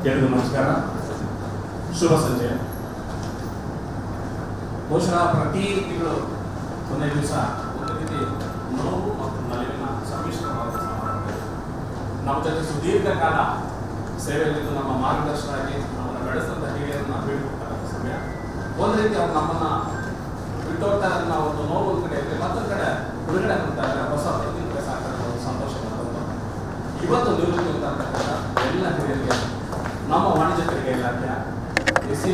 ಎಲ್ರಿಗೂ ನಮಸ್ಕಾರ, ಶುಭ ಸಂಜೆ. ಬಹುಶಃ ಪ್ರತಿ ತಿಂಗಳು ಕೊನೆ ದಿವಸ ಒಂದು ರೀತಿ ನೋವು ಮತ್ತು ನಲಿವಿನ ಸಮ್ಮಿಶ್ರವಾದ ಸಮಾರಂಭ. ನಮ್ಮ ಜೊತೆ ಸುದೀರ್ಘ ಕಾಲ ಸೇವೆಯಲ್ಲಿದ್ದು ನಮ್ಮ ಮಾರ್ಗದರ್ಶಕರಾಗಿ ನಮ್ಮನ್ನು ಬೆಳೆಸಿದಂಥ ಹಿರಿಯರನ್ನು ಬೀಳ್ಕೊಡ್ತಕ್ಕಂಥ ಸಮಯ. ಒಂದು ರೀತಿ ಅವ್ರು ನಮ್ಮನ್ನು ಬಿಟ್ಟೋಗ್ತಾರೆ ಅನ್ನೋ ಒಂದು ನೋವು ಒಂದು ಕಡೆ ಇರಲಿ, ಮತ್ತೊಂದು ಕಡೆ ಬಿಡುಗಡೆ ಆಗ್ತಾರೆ, ಹೊಸ ಪ್ರತಿನಿತ್ಯ ಸಾಕಂತ ಒಂದು ಸಂತೋಷ ಮಾಡ್ಬೋದು. ಇವತ್ತು ನಿವೃತ್ತಿ ಅಂತಕ್ಕಂಥ ಎಲ್ಲ ಹಿರಿಯರಿಗೆ ನಮ್ಮ ವಾಣಿಜ್ಯ ತೆರಿಗೆ ಇಲಾಖೆಯ SC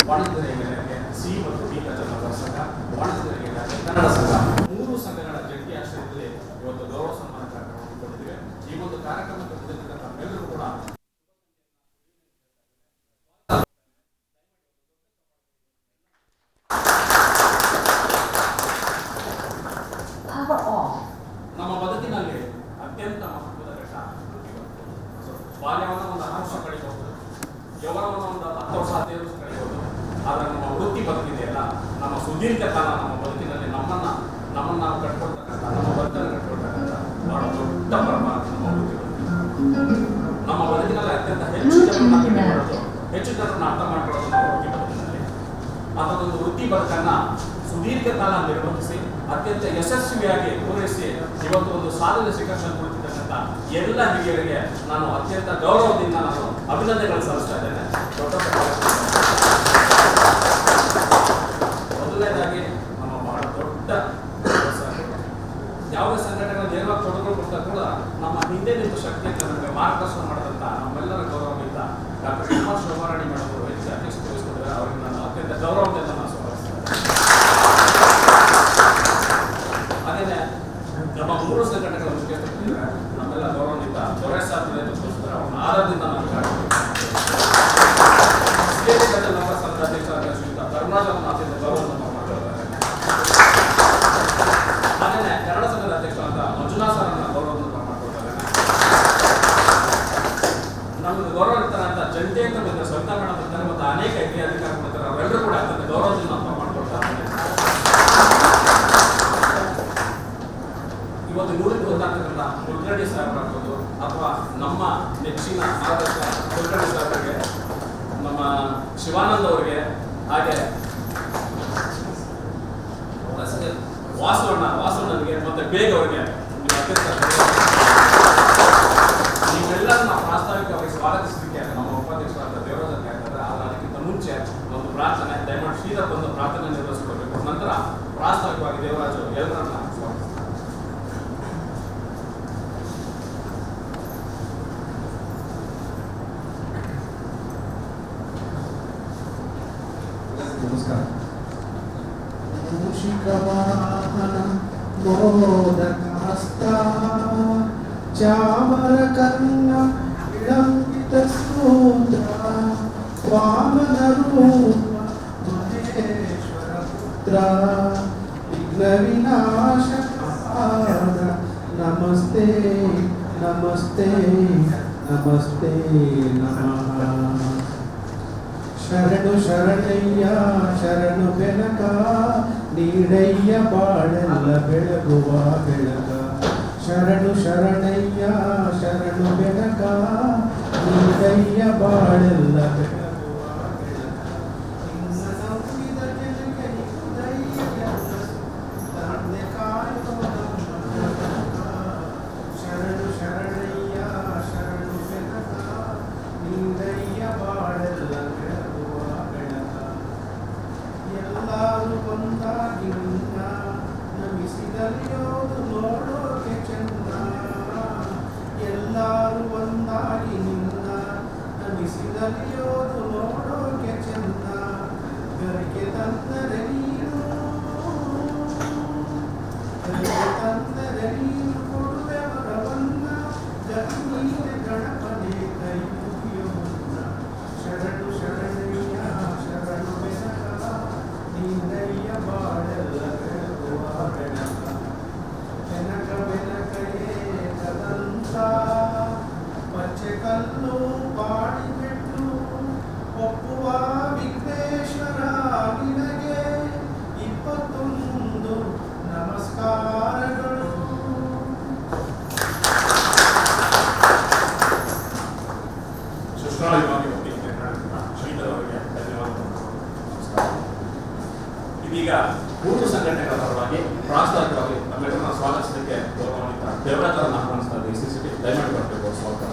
ವಾಣಿಜ್ಯ ತೆರಿಗೆ ಇಲಾಖೆ ಸಿ ಮತ್ತು ಡಿ ಕಚೇರಿ ವರ್ಷಕ ವಾಣಿಜ್ಯ ತೆರಿಗೆ ಇಲಾಖೆ ಕನ್ನಡ ಸಂಘ 3 ಸಂಘಗಳ ಜಂಟಿ ಆಶ್ರಯದಲ್ಲಿ ಇವತ್ತು ಗೌರವ ಸನ್ಮಾನ ಕಾರ್ಯಕ್ರಮ ಹಮ್ಮಿಕೊಂಡಿದ್ದೇವೆ. ಈ ಒಂದು ಕಾರ್ಯಕ್ರಮಕ್ಕೆ ಬಂದಿರತಕ್ಕಂಥ ಎಲ್ಲರೂ ಕೂಡ ನಮ್ಮ ಬದುಕಿನಲ್ಲಿ ಅತ್ಯಂತ ಮಹತ್ವದ ಘಟ್ಟ ಬಾಲ್ಯವನ್ನು ಒಂದು 10 ವರ್ಷ ಕಳೆಯಬಹುದು, ಯೌವನವನ್ನು ಒಂದು 10 ವರ್ಷ 15 ವರ್ಷ ಕಳೆಯಬಹುದು. ಆದರೆ ನಮ್ಮ ವೃತ್ತಿ ಬದುಕಿದೆಯಲ್ಲ, ನಮ್ಮ ಸುದೀರ್ಘ ಕಾಲ ನಮ್ಮ ಬದುಕಿನಲ್ಲಿ ನಮ್ಮನ್ನು ನಾವು ಕಟ್ಕೊಳ್ತಕ್ಕಂಥ, ನಮ್ಮ ಬದುಕನ್ನು ಕಟ್ಕೊಳ್ತಕ್ಕಂಥ ಬಹಳ ದೊಡ್ಡ ಪರಮಾರ್ಥ ನಮ್ಮ ವೃತ್ತಿ ಬದುಕು. ನಮ್ಮ ಬದುಕಿನಲ್ಲಿ ಅತ್ಯಂತ ಹೆಚ್ಚು ಜನರನ್ನು ಕಟ್ಟಿಕೊಳ್ಳೋದು, ಹೆಚ್ಚು ಜನರನ್ನು ಅರ್ಥ ಮಾಡ್ಕೊಳ್ಳೋದು ನಮ್ಮ ವೃತ್ತಿ ಬದುಕಿನಲ್ಲಿ. ಅದೊಂದು ವೃತ್ತಿ ಬದುಕನ್ನು ಸುದೀರ್ಘ ಕಾಲ ನಿರ್ವಹಿಸಿ ಅತ್ಯಂತ ಯಶಸ್ವಿಯಾಗಿ ಪೂರೈಸಿ ಇವತ್ತು ಒಂದು ಸಾಧನೆ ಶಿಖರದಲ್ಲಿ ಕುಳಿತಿರ್ತಕ್ಕಂಥ ಎಲ್ಲ ಹಿರಿಯರಿಗೆ ನಾನು ಅತ್ಯಂತ ಗೌರವದಿಂದ ನಾನು ಅಭಿನಂದನೆಗಳನ್ನು ಸಲ್ಲಿಸ್ತಾ ಇದ್ದೇನೆ. ಮೊದಲನೇದಾಗಿ ನಮ್ಮ ಬಹಳ ದೊಡ್ಡ ಯಾವುದೇ ಸಂಘಟನೆಗಳ ನೇರವಾಗಿ ತೊಡಗಿಕೊಳ್ತಾ ಕೂಡ ನಮ್ಮ ಹಿಂದೆ ನಿಂತು ಶಕ್ತಿಯನ್ನು ನಮಗೆ ಮಾರ್ಗದರ್ಶನ ಮಾಡಿದಂಥ ನಮ್ಮೆಲ್ಲರ ಗೌರವದಿಂದ ಡಾಕ್ಟರ್ ಶೋಭಾರಾಣಿ ಮೇಡಮ್ ಅವರು ಹೆಚ್ಚು ಅಧ್ಯಕ್ಷತೆ ವಹಿಸಿಕೊಂಡಿದ್ದಾರೆ. ಅವರಿಗೆ ನಾನು ಅತ್ಯಂತ ಗೌರವದಿಂದ ನಾನು ಸ್ವಾಗತಿಸ್ತೇನೆ. ಹಾಗೆಯೇ ನಮ್ಮ 3 ಸಂಘಟನೆಗಳ ಮುಖ್ಯಸ್ಥರಿದ್ದಾರೆ, ನಮ್ಮೆಲ್ಲ ಗೌರವದಿಂದ ದೊರೆಸಾಧ್ಯ ತೋರಿಸಿದ್ದಾರೆ. ಅವರ ಆಧಾರದಿಂದ ನಾನು ನಮ್ಮ ಸಂಘ ಅಧ್ಯಕ್ಷರಾದ ಶ್ರೀಯುತ ಕರುಣಾಜನ ಅತ್ಯಂತ ಗೌರವವನ್ನು ಮಾಡ್ಕೊಳ್ತಾರೆ. ಹಾಗೆಯೇ ಕನ್ನಡ ಸಂಘದ ಅಧ್ಯಕ್ಷರಾದ ಮಂಜುನಾಥ್ ಅವರನ್ನ ಗೌರವವನ್ನು ಮಾಡ್ಕೊಳ್ತಾರೆ. ನಮಗೆ ಗೌರವ ಇರ್ತಾರೆ ಅಂತ ಜಂಟಿ ಅಂತ ಬಂದ ಸವಿತಾ ಮೇಡಮ್ ಇರ್ತಾರೆ ಮತ್ತು ಅನೇಕ ಹಿರಿಯ ಅಧಿಕಾರಿಗಳು ಇರ್ತಾರೆ. ಅವರೆಲ್ಲರೂ ಕೂಡ ಅತ್ಯಂತ ಗೌರವದಿಂದ ಮಾಡ್ಕೊಳ್ತಾರೆ. ಇವತ್ತು ನುಡಿದು ಗೊತ್ತಾಗ್ತಕ್ಕಂಥ ಕುಲಕರ್ಣಿ ಸಾಹೇಬರಾಗ್ಬೋದು ಅಥವಾ ನಮ್ಮ ನೆಚ್ಚಿನ ಆದರ್ಶ ಕುಲಕರ್ಣಿ ಸಾಹೇಬರಿಗೆ, ನಮ್ಮ ಶಿವಾನಂದ್ ಅವರಿಗೆ, ಹಾಗೆ ವಾಸವಣ್ಣನಿಗೆ ಮತ್ತೆ ಬೇಗ ಅವರಿಗೆ ನೀವೆಲ್ಲರನ್ನ ಪ್ರಾಸ್ತಾವಿಕವಾಗಿ ಸ್ವಾಗತಿಸಲಿಕ್ಕೆ ನಮ್ಮ ಉಪಾಧ್ಯಕ್ಷರಾದ ದೇವರಾಜ ಆಗ್ತದೆ. ಆದರೆ ಅದಕ್ಕಿಂತ ಮುಂಚೆ ಒಂದು ಪ್ರಾರ್ಥನೆ, ದಯಮಾಡಿ ಶ್ರೀಧರ್ ಬಂದು ಪ್ರಾರ್ಥನೆ ನಿರ್ವಹಿಸಿಕೊಳ್ಬೇಕು. ನಂತರ ಪ್ರಾಸ್ತಾವಿಕವಾಗಿ ದೇವರಾಜು ಎಲ್ಲರನ್ನ ಸ್ವಾಗತಿಸ್ತಾರೆ. ನಮಸ್ಕಾರ. ಮೂಷಿಕವಾಹನ ಮೋದಕಹಸ್ತ ಚಾಮರಕರ್ಣ ವಿಳಂಬಿತ ಸ್ತೋತ್ರ ವಾಮನರೂಪ ಮಹೇಶ್ವರ ಪುತ್ರ ವಿಘ್ನ ವಿನಾಶಕ ನಮಸ್ತೆ ನಮಸ್ತೆ ನಮಸ್ತೆ ನಮಃ. ಶರಣು ಶರಣಯ್ಯ ಶರಣು ಬೆನಕ ನೀಡಯ್ಯ ಬಾಳೆಲ್ಲ ಬೆಳಗುವ ಬೆಳಕ. ಶರಣು ಶರಣಯ್ಯ ಶರಣು ಬೆನಕ ನೀಡಯ್ಯ ಬಾಳೆಲ್ಲ ಬೆಳಗುವ ಬೆಳಕ. ನಂಬಿದ ಜನಕ್ಕೆ ಧೈರ್ಯ ಧಾನ್ಯ ಕಾಯುವ ಶರಣು ಶರಣಯ್ಯ ಶರಣು ಬೆನಕ ನೀಡಯ್ಯ ಬಾಳೆಲ್ಲ ಬೆಳಗುವ ಬೆಳಕ. ಎಲ್ಲರೂ ಒಂದಾಗಿ ನಿನ್ನ ನಮಿಸಿದಲಿಯೋದು ನೋಡೋಕೆ ಚೆನ್ನ. ಎಲ್ಲರೂ ಒಂದಾಗಿ ನಿನ್ನ ನಮಿಸಿದಲಿಯೋದು ನೋಡೋಕೆ ಚೆನ್ನ. ಗರಿಗೆ ತಂದರೆ ನೀನು ಗರಿಗೆ ತಂದರೆ ನೀನು ಕೊಡುವೆ ವರವನ್ನ. ಜಗೀನ ಗಣಪನೆ ಕೈ ಮುಗಿಯೋ ಮುನ್ನ. ಶರಣು ಶರಣಯ್ಯ ಶರಣು ಬೆನಕ ನೀನಯ್ಯ ಬಾಳೆಲ್ಲ ಬೆಳಗುವ ಬೆಳಕ. ಬೆನಕ ಬೆನಕಯೇ ಕದಂತ ಪಚ್ಚೆ ಕಲ್ಲು ಬಾಡಿ ಬೆಟ್ಟು ಈಗ ಮೂರು ಸಂಘಟನೆಗಳ ಪರವಾಗಿ ಪ್ರಾಸ್ತಾವಿಕವಾಗಿ ನಮ್ಮೆಲ್ಲರನ್ನ ಸ್ವಾಗತಿಸಲಿಕ್ಕೆ ಗೌರವಾನ್ವಿತ ದೇವರಾಜ್ ಅವರನ್ನು ಆಹ್ವಾನಿಸ್ತಾ ಇದ್ದೀವಿ. CCT ದಯಮಾಡಿ ಬರಬೇಕು. ಸ್ವಾಗತ.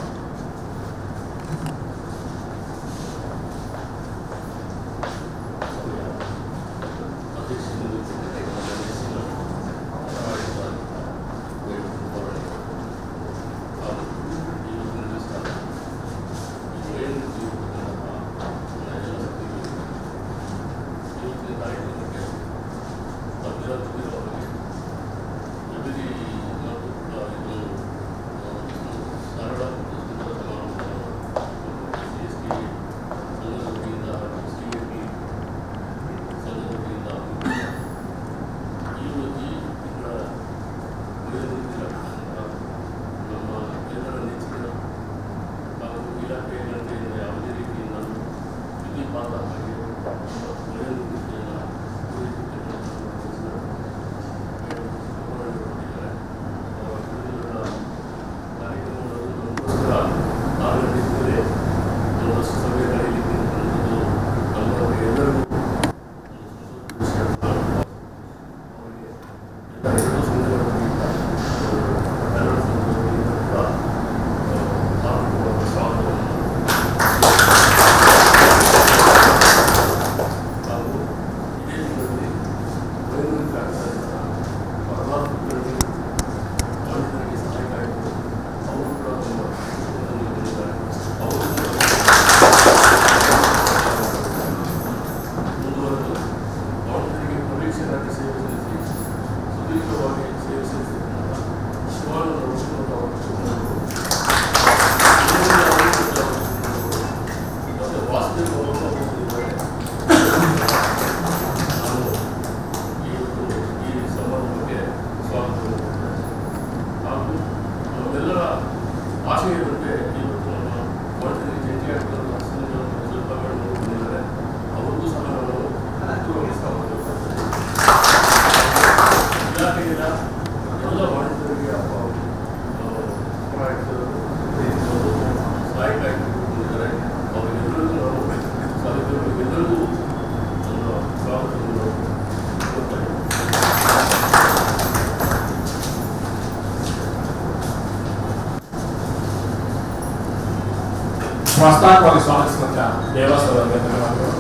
ಪ್ರಸ್ತಾವವಾಗಿ ಸ್ವಾಗತಿಸಿದ ದೇವಸ್ಥಾನಕ್ಕೆ ಧನ್ಯವಾದಗಳು.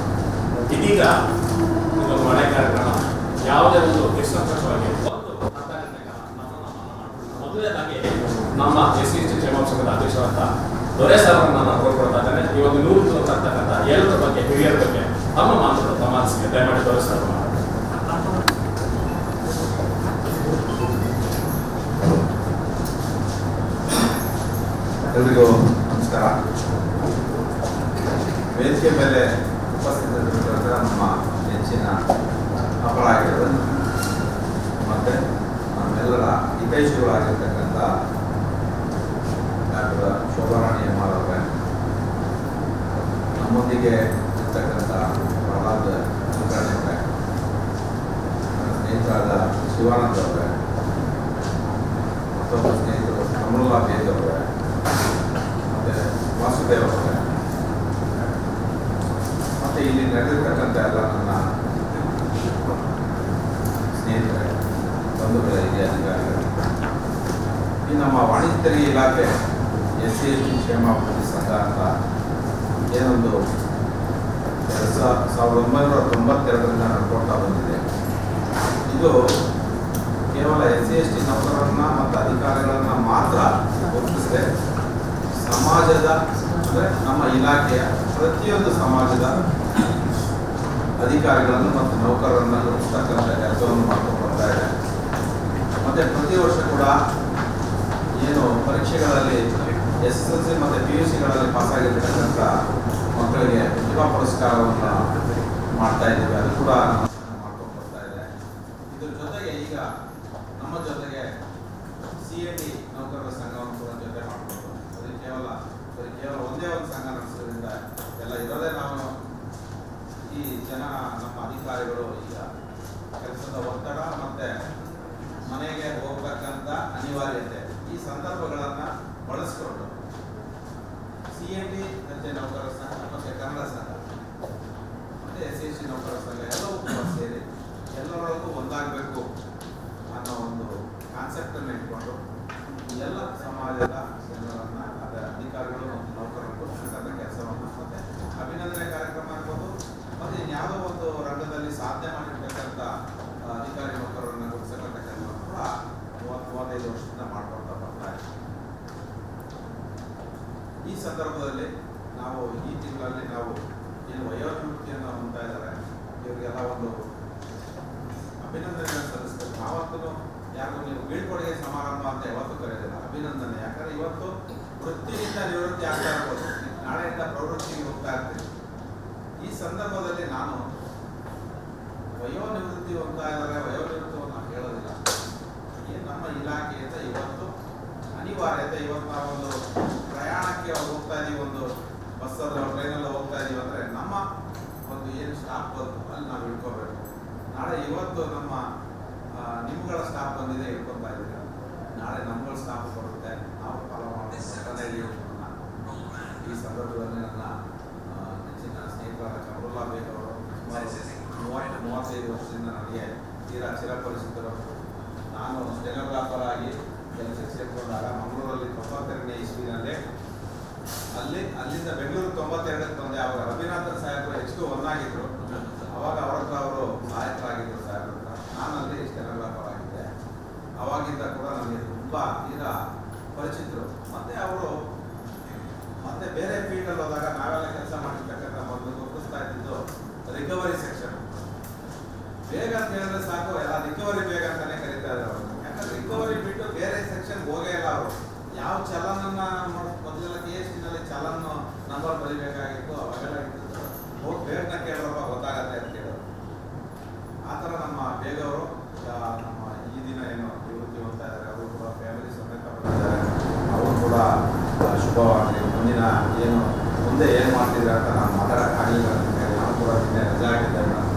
ಇದೀಗ ಇದೊಂದು ಮನೆ ಕಾರ್ಯಕ್ರಮ ಯಾವುದೇ ಒಂದು ನಿಸ್ಸಂತೋಷವಾಗಿ ಒಂದು ಅರ್ಧ ಗಂಟೆ ಕಾಲ ಮೊದಲನೇದಾಗಿ ನಮ್ಮ SC ಕ್ಷೇಮೋತ್ಸವದ ಅಧ್ಯಕ್ಷರಾದ ದೊರೆ ಸರ್ ನಾನು ಕೋರ್ಕೊಳ್ತಾ ಇದ್ದೇನೆ. ಈ ಒಂದು 100 ತರ್ತಕ್ಕಂಥ ಎಲ್ಲರ ಬಗ್ಗೆ ಹಿರಿಯರ ಬಗ್ಗೆ ತಮ್ಮ ಮಾತುಗಳು ತಮ್ಮ ಮನಸ್ಸಿಗೆ ದಯಮಾಡಿ ದೊರೆ ಸರ್ ಎಲ್ರಿಗೂ ನಮಸ್ಕಾರ. ವೇದಿಕೆ ಮೇಲೆ ಉಪಸ್ಥಿತರಿರುವಂಥ ನಮ್ಮ ನೆಚ್ಚಿನ ಅಪರಾಧಿಗಳು ಮತ್ತು ನಮ್ಮೆಲ್ಲರ ಹಿತೈಷಿಗಳಾಗಿರ್ತಕ್ಕಂಥ ಡಾಕ್ಟರ್ ಶೋಭಾರಾಣಿ ಅಮ್ಮಾರ್ ಅವರೇ, ನಮ್ಮೊಂದಿಗೆ ಇರ್ತಕ್ಕಂಥ ಪ್ರಹ್ಲಾದ್ ಕುಲಕರ್ಣಿ ಅವರೇ, ನನ್ನ ಸ್ನೇಹಿತರಾದ ಶಿವಾನಂದ್ ಅವರೇ, ಮತ್ತೊಬ್ಬ ಸ್ನೇಹಿತರು ಕಮಲಾ ಬೇದ್ ಅವರೇ, ಮತ್ತು ವಾಸುದೇವ್ ಅವರೇ, ಮತ್ತು ಇಲ್ಲಿ ನಡೆದಿರ್ತಕ್ಕಂಥ ಎಲ್ಲ ನನ್ನ ಸ್ನೇಹಿತರೆ, ಬಂಧುಗಳೇ, ಹಿರಿಯ ಅಧಿಕಾರಿಗಳು, ಈ ನಮ್ಮ ವಾಣಿಜ್ಯ ತೆರಿಗೆ ಇಲಾಖೆ SC ST ಕ್ಷೇಮಾಭಿವೃದ್ಧಿ ಸಂಘ ಅಂತ ಏನೊಂದು 1992ರಿಂದ ನಡ್ಕೊಳ್ತಾ ಬಂದಿದೆ. ಇದು ಕೇವಲ SC ST ನೌಕರರನ್ನ ಮತ್ತು ಅಧಿಕಾರಿಗಳನ್ನ ಮಾತ್ರ ಗುರುತಿಸದೆ ಸಮಾಜದ ಅಂದರೆ ನಮ್ಮ ಇಲಾಖೆಯ ಪ್ರತಿಯೊಂದು ಸಮಾಜದ ಅಧಿಕಾರಿಗಳನ್ನು ಮತ್ತು ನೌಕರರನ್ನು ಗುರುತಿಸ್ತಕ್ಕಂಥ ಕೆಲಸವನ್ನು ಮಾಡ್ಕೊಂಡು ಬರ್ತಾ ಇದೆ. ಮತ್ತು ಪ್ರತಿ ವರ್ಷ ಕೂಡ ಏನು ಪರೀಕ್ಷೆಗಳಲ್ಲಿ SSLC ಮತ್ತು PUCಗಳಲ್ಲಿ ಪಾಸಾಗಿರ್ತಕ್ಕಂಥ ಮಕ್ಕಳಿಗೆ ಪ್ರತಿಭಾ ಪುರಸ್ಕಾರವನ್ನು ಮಾಡ್ತಾ ಇದ್ದೀವಿ. ಅದು ಕೂಡ ಮಾಡ್ಕೊಂಡು ಬರ್ತಾ ಇದೆ. ಇದ್ರ ಜೊತೆಗೆ ಈಗ ನಮ್ಮ ಜೊತೆಗೆ CAT ನೌಕರರ ಸಂಘವನ್ನು ಕೂಡ ಜೊತೆ ಮಾಡ್ಬೋದು. ಅದು ಕೇವಲ ಒಂದೇ ಒಂದು ಸಂಘ ನಡೆಸೋದ್ರಿಂದ ಎಲ್ಲ ಇರೋದೇ ನಾವು ಈ ಜನ ನಮ್ಮ ಅಧಿಕಾರಿಗಳು ಈಗ ಕೆಲಸದ ಒತ್ತಡ ಮತ್ತು ಮನೆಗೆ ಹೋಗ್ತಕ್ಕಂಥ ಅನಿವಾರ್ಯತೆ ಈ ಸಂದರ್ಭಗಳನ್ನು ಬಳಸ್ಕೊಂಡು CAT ದರ್ಜೆ ನೌಕರರ ಸಂಘ ಮತ್ತು ಕನ್ನಡ ಸಂಘ ಮತ್ತು SC ST ನೌಕರರ ಸಂಘ ಎಲ್ಲವೂ ಕೂಡ ಸೇರಿ ಸಾಧನೆ ಮಾಡಿರ್ತಕ್ಕಂಥ ಅಧಿಕಾರಿ ನೌಕರರನ್ನು ಗುರುತಿಸತಕ್ಕಂಥ ಕೆಲಸ ಕೂಡ 30-35 ವರ್ಷದಿಂದ ಮಾಡ್ಕೊಳ್ತಾ ಬರ್ತಾ ಇದೆ. ಈ ಸಂದರ್ಭದಲ್ಲಿ ನಾವು ಈ ತಿಂಗಳಲ್ಲಿ ನಾವು ಏನು ವಯೋನಿವೃತ್ತಿಯನ್ನು ಹೊಂದ್ತಾ ಇದ್ದಾರೆ ಇವರಿಗೆಲ್ಲ ಒಂದು ಅಭಿನಂದನೆಯನ್ನು ಸಲ್ಲಿಸಬೇಕು. ನಾವತ್ತೂ ಯಾರಿಗೂ ನೀವು ಬೀಳ್ಕೊಡುಗೆ ಸಮಾರಂಭ ಅಂತ ಯಾವತ್ತೂ ಕರೆಯೋದಿಲ್ಲ, ಅಭಿನಂದನೆ. ಯಾಕಂದ್ರೆ ಇವತ್ತು ವೃತ್ತಿಯಿಂದ ನಿವೃತ್ತಿ ಆಗ್ತಾ ಇರ್ಬೋದು, ನಾಳೆಯಿಂದ ಪ್ರವೃತ್ತಿಗೆ ಹೋಗ್ತಾ ಇರ್ತೀವಿ. ಈ ಸಂದರ್ಭದಲ್ಲಿ ನಾನು ವಯೋನಿವೃತ್ತಿ ಹೋಗ್ತಾ ಇದ್ದಾರೆ, ವಯೋನಿವೃತ್ತಿಯನ್ನು ಹೇಳೋದಿಲ್ಲ. ಏನು ನಮ್ಮ ಇಲಾಖೆಯಿಂದ ಇವತ್ತು ಅನಿವಾರ್ಯತೆ, ಇವತ್ತು ನಾವೊಂದು ಪ್ರಯಾಣಕ್ಕೆ ಹೋಗ್ತಾ ಇದೀವಿ, ಒಂದು ಬಸ್ಸಲ್ಲಿ ಟ್ರೈನಲ್ಲಿ ಹೋಗ್ತಾ ಇದೀವಿ ಅಂದರೆ ನಮ್ಮ ಒಂದು ಏನು ಸ್ಟಾಫ್ ಬಂತು ಅಲ್ಲಿ ನಾವು ಇಟ್ಕೋಬೇಕು. ನಾಳೆ ಇವತ್ತು ನಮ್ಮ ನಿಮ್ಗಳ ಸ್ಟಾಫ್ ಬಂದಿದೆ ಇಟ್ಕೊತಾ ಇದ್ದೀರ, ನಾಳೆ ನಮ್ಗಳ ಸ್ಟಾಫ್ ಬರುತ್ತೆ, ನಾವು ಫಾಲೋ ಮಾಡಬೇಕು. ಈ ಸಂದರ್ಭದಲ್ಲಿ ನನ್ನ ನೆಚ್ಚಿನ ಸ್ನೇಹಿತರಾದ ಕಮರುಲ್ಲಾ ಬೇಗ್ ಅವರು 30-35 ವರ್ಷದಿಂದ ನನಗೆ ತೀರಾ ಚಿರಪರಿಚಿತರು. ನಾನು ಸ್ಟೆನೋಗ್ರಾಫರ್ ಆಗಿ ಕೆಲಸಕ್ಕೆ ಸೇರಿಕೊಂಡಾಗ ಮಂಗಳೂರಲ್ಲಿ 92ನೇ ಇಸ್ವಿನಲ್ಲಿ ಅಲ್ಲಿಂದ ಬೆಂಗಳೂರು 92ಕ್ಕೆ ಬಂದೆ. ಅವರು ರವೀನಾಥನ್ ಸಾಹೇಬರು X2 ಆಗಿದ್ರು. ಅವಾಗ ಅವ್ರ ಹತ್ರ ಅವರು ಸಹಾಯಕರಾಗಿದ್ದರು ಸಾಹೇಬ್ರ ಹತ್ರ. ನಾನಲ್ಲಿ ಸ್ಟೆನೋಗ್ರಾಫರ್ ಆಗಿದ್ದೆ. ಅವಾಗಿಂದ ಕೂಡ ನನಗೆ ತುಂಬ ತೀರಾ ಪರಿಚಿತರು. ಮತ್ತೆ ಅವರು ಮತ್ತೆ ಬೇರೆ ಫೀಲ್ಡಲ್ಲಿ ಹೋದಾಗ ನಾವೆಲ್ಲ ಕೆಲಸ ಮಾಡಿರ್ತಕ್ಕಂಥ ಮೊದಲು ಗುರುತಿಸ್ತಾ ಇದ್ದಿದ್ದು ರಿಕವರಿ ಸೆಕ್ಷನ್. ಬೇಗ ಅಂತ ಹೇಳಿದ್ರೆ ಸಾಕು, ಎಲ್ಲ ರಿಕವರಿ ಬೇಗ ಅಂತಾನೆ ಕರೀತಾ ಇದ್ದಾರೆ ಅವರು. ಯಾಕಂದ್ರೆ ರಿಕವರಿ ಬಿಟ್ಟು ಬೇರೆ ಸೆಕ್ಷನ್ ಹೋಗೇ ಇಲ್ಲ ಅವರು. ಯಾವ ಚಲನನ್ನ ಮೊದಲೆಲ್ಲ KSTನಲ್ಲಿ ಚಲನ್ ನಂಬರ್ ಬರೀಬೇಕಾಗಿತ್ತು, ಅವಾಗೆಲ್ಲ ಇತ್ತು. ಹೋಗಿ ಬೇಗನ ಕೇಳೋರಪ್ಪ ಗೊತ್ತಾಗತ್ತೆ ಅಂತ ಕೇಳೋರು. ಆ ಥರ ನಮ್ಮ ಬೇಗವರು ನಮ್ಮ ಈ ದಿನ ಏನು ನಿವೃತ್ತಿ ಹೋಗ್ತಾ ಇದ್ದಾರೆ, ಅವರು ಕೂಡ ಫ್ಯಾಮಿಲಿ ಸಮೇತ ಬಂದಿದ್ದಾರೆ. ಅವರು ಕೂಡ ಶುಭವಾಗಲಿ. ಮುಂದಿನ ಏನು ಮುಂದೆ ಏನು ಮಾಡ್ತಿದ್ದಾರೆ ಅಂತ ನಾನು ಮಾತಾಡೋಕ್ಕಾಗಲಿಲ್ಲ ಅಂತ ಹೇಳಿ ನಾನು ಕೂಡ ನಿನ್ನೆ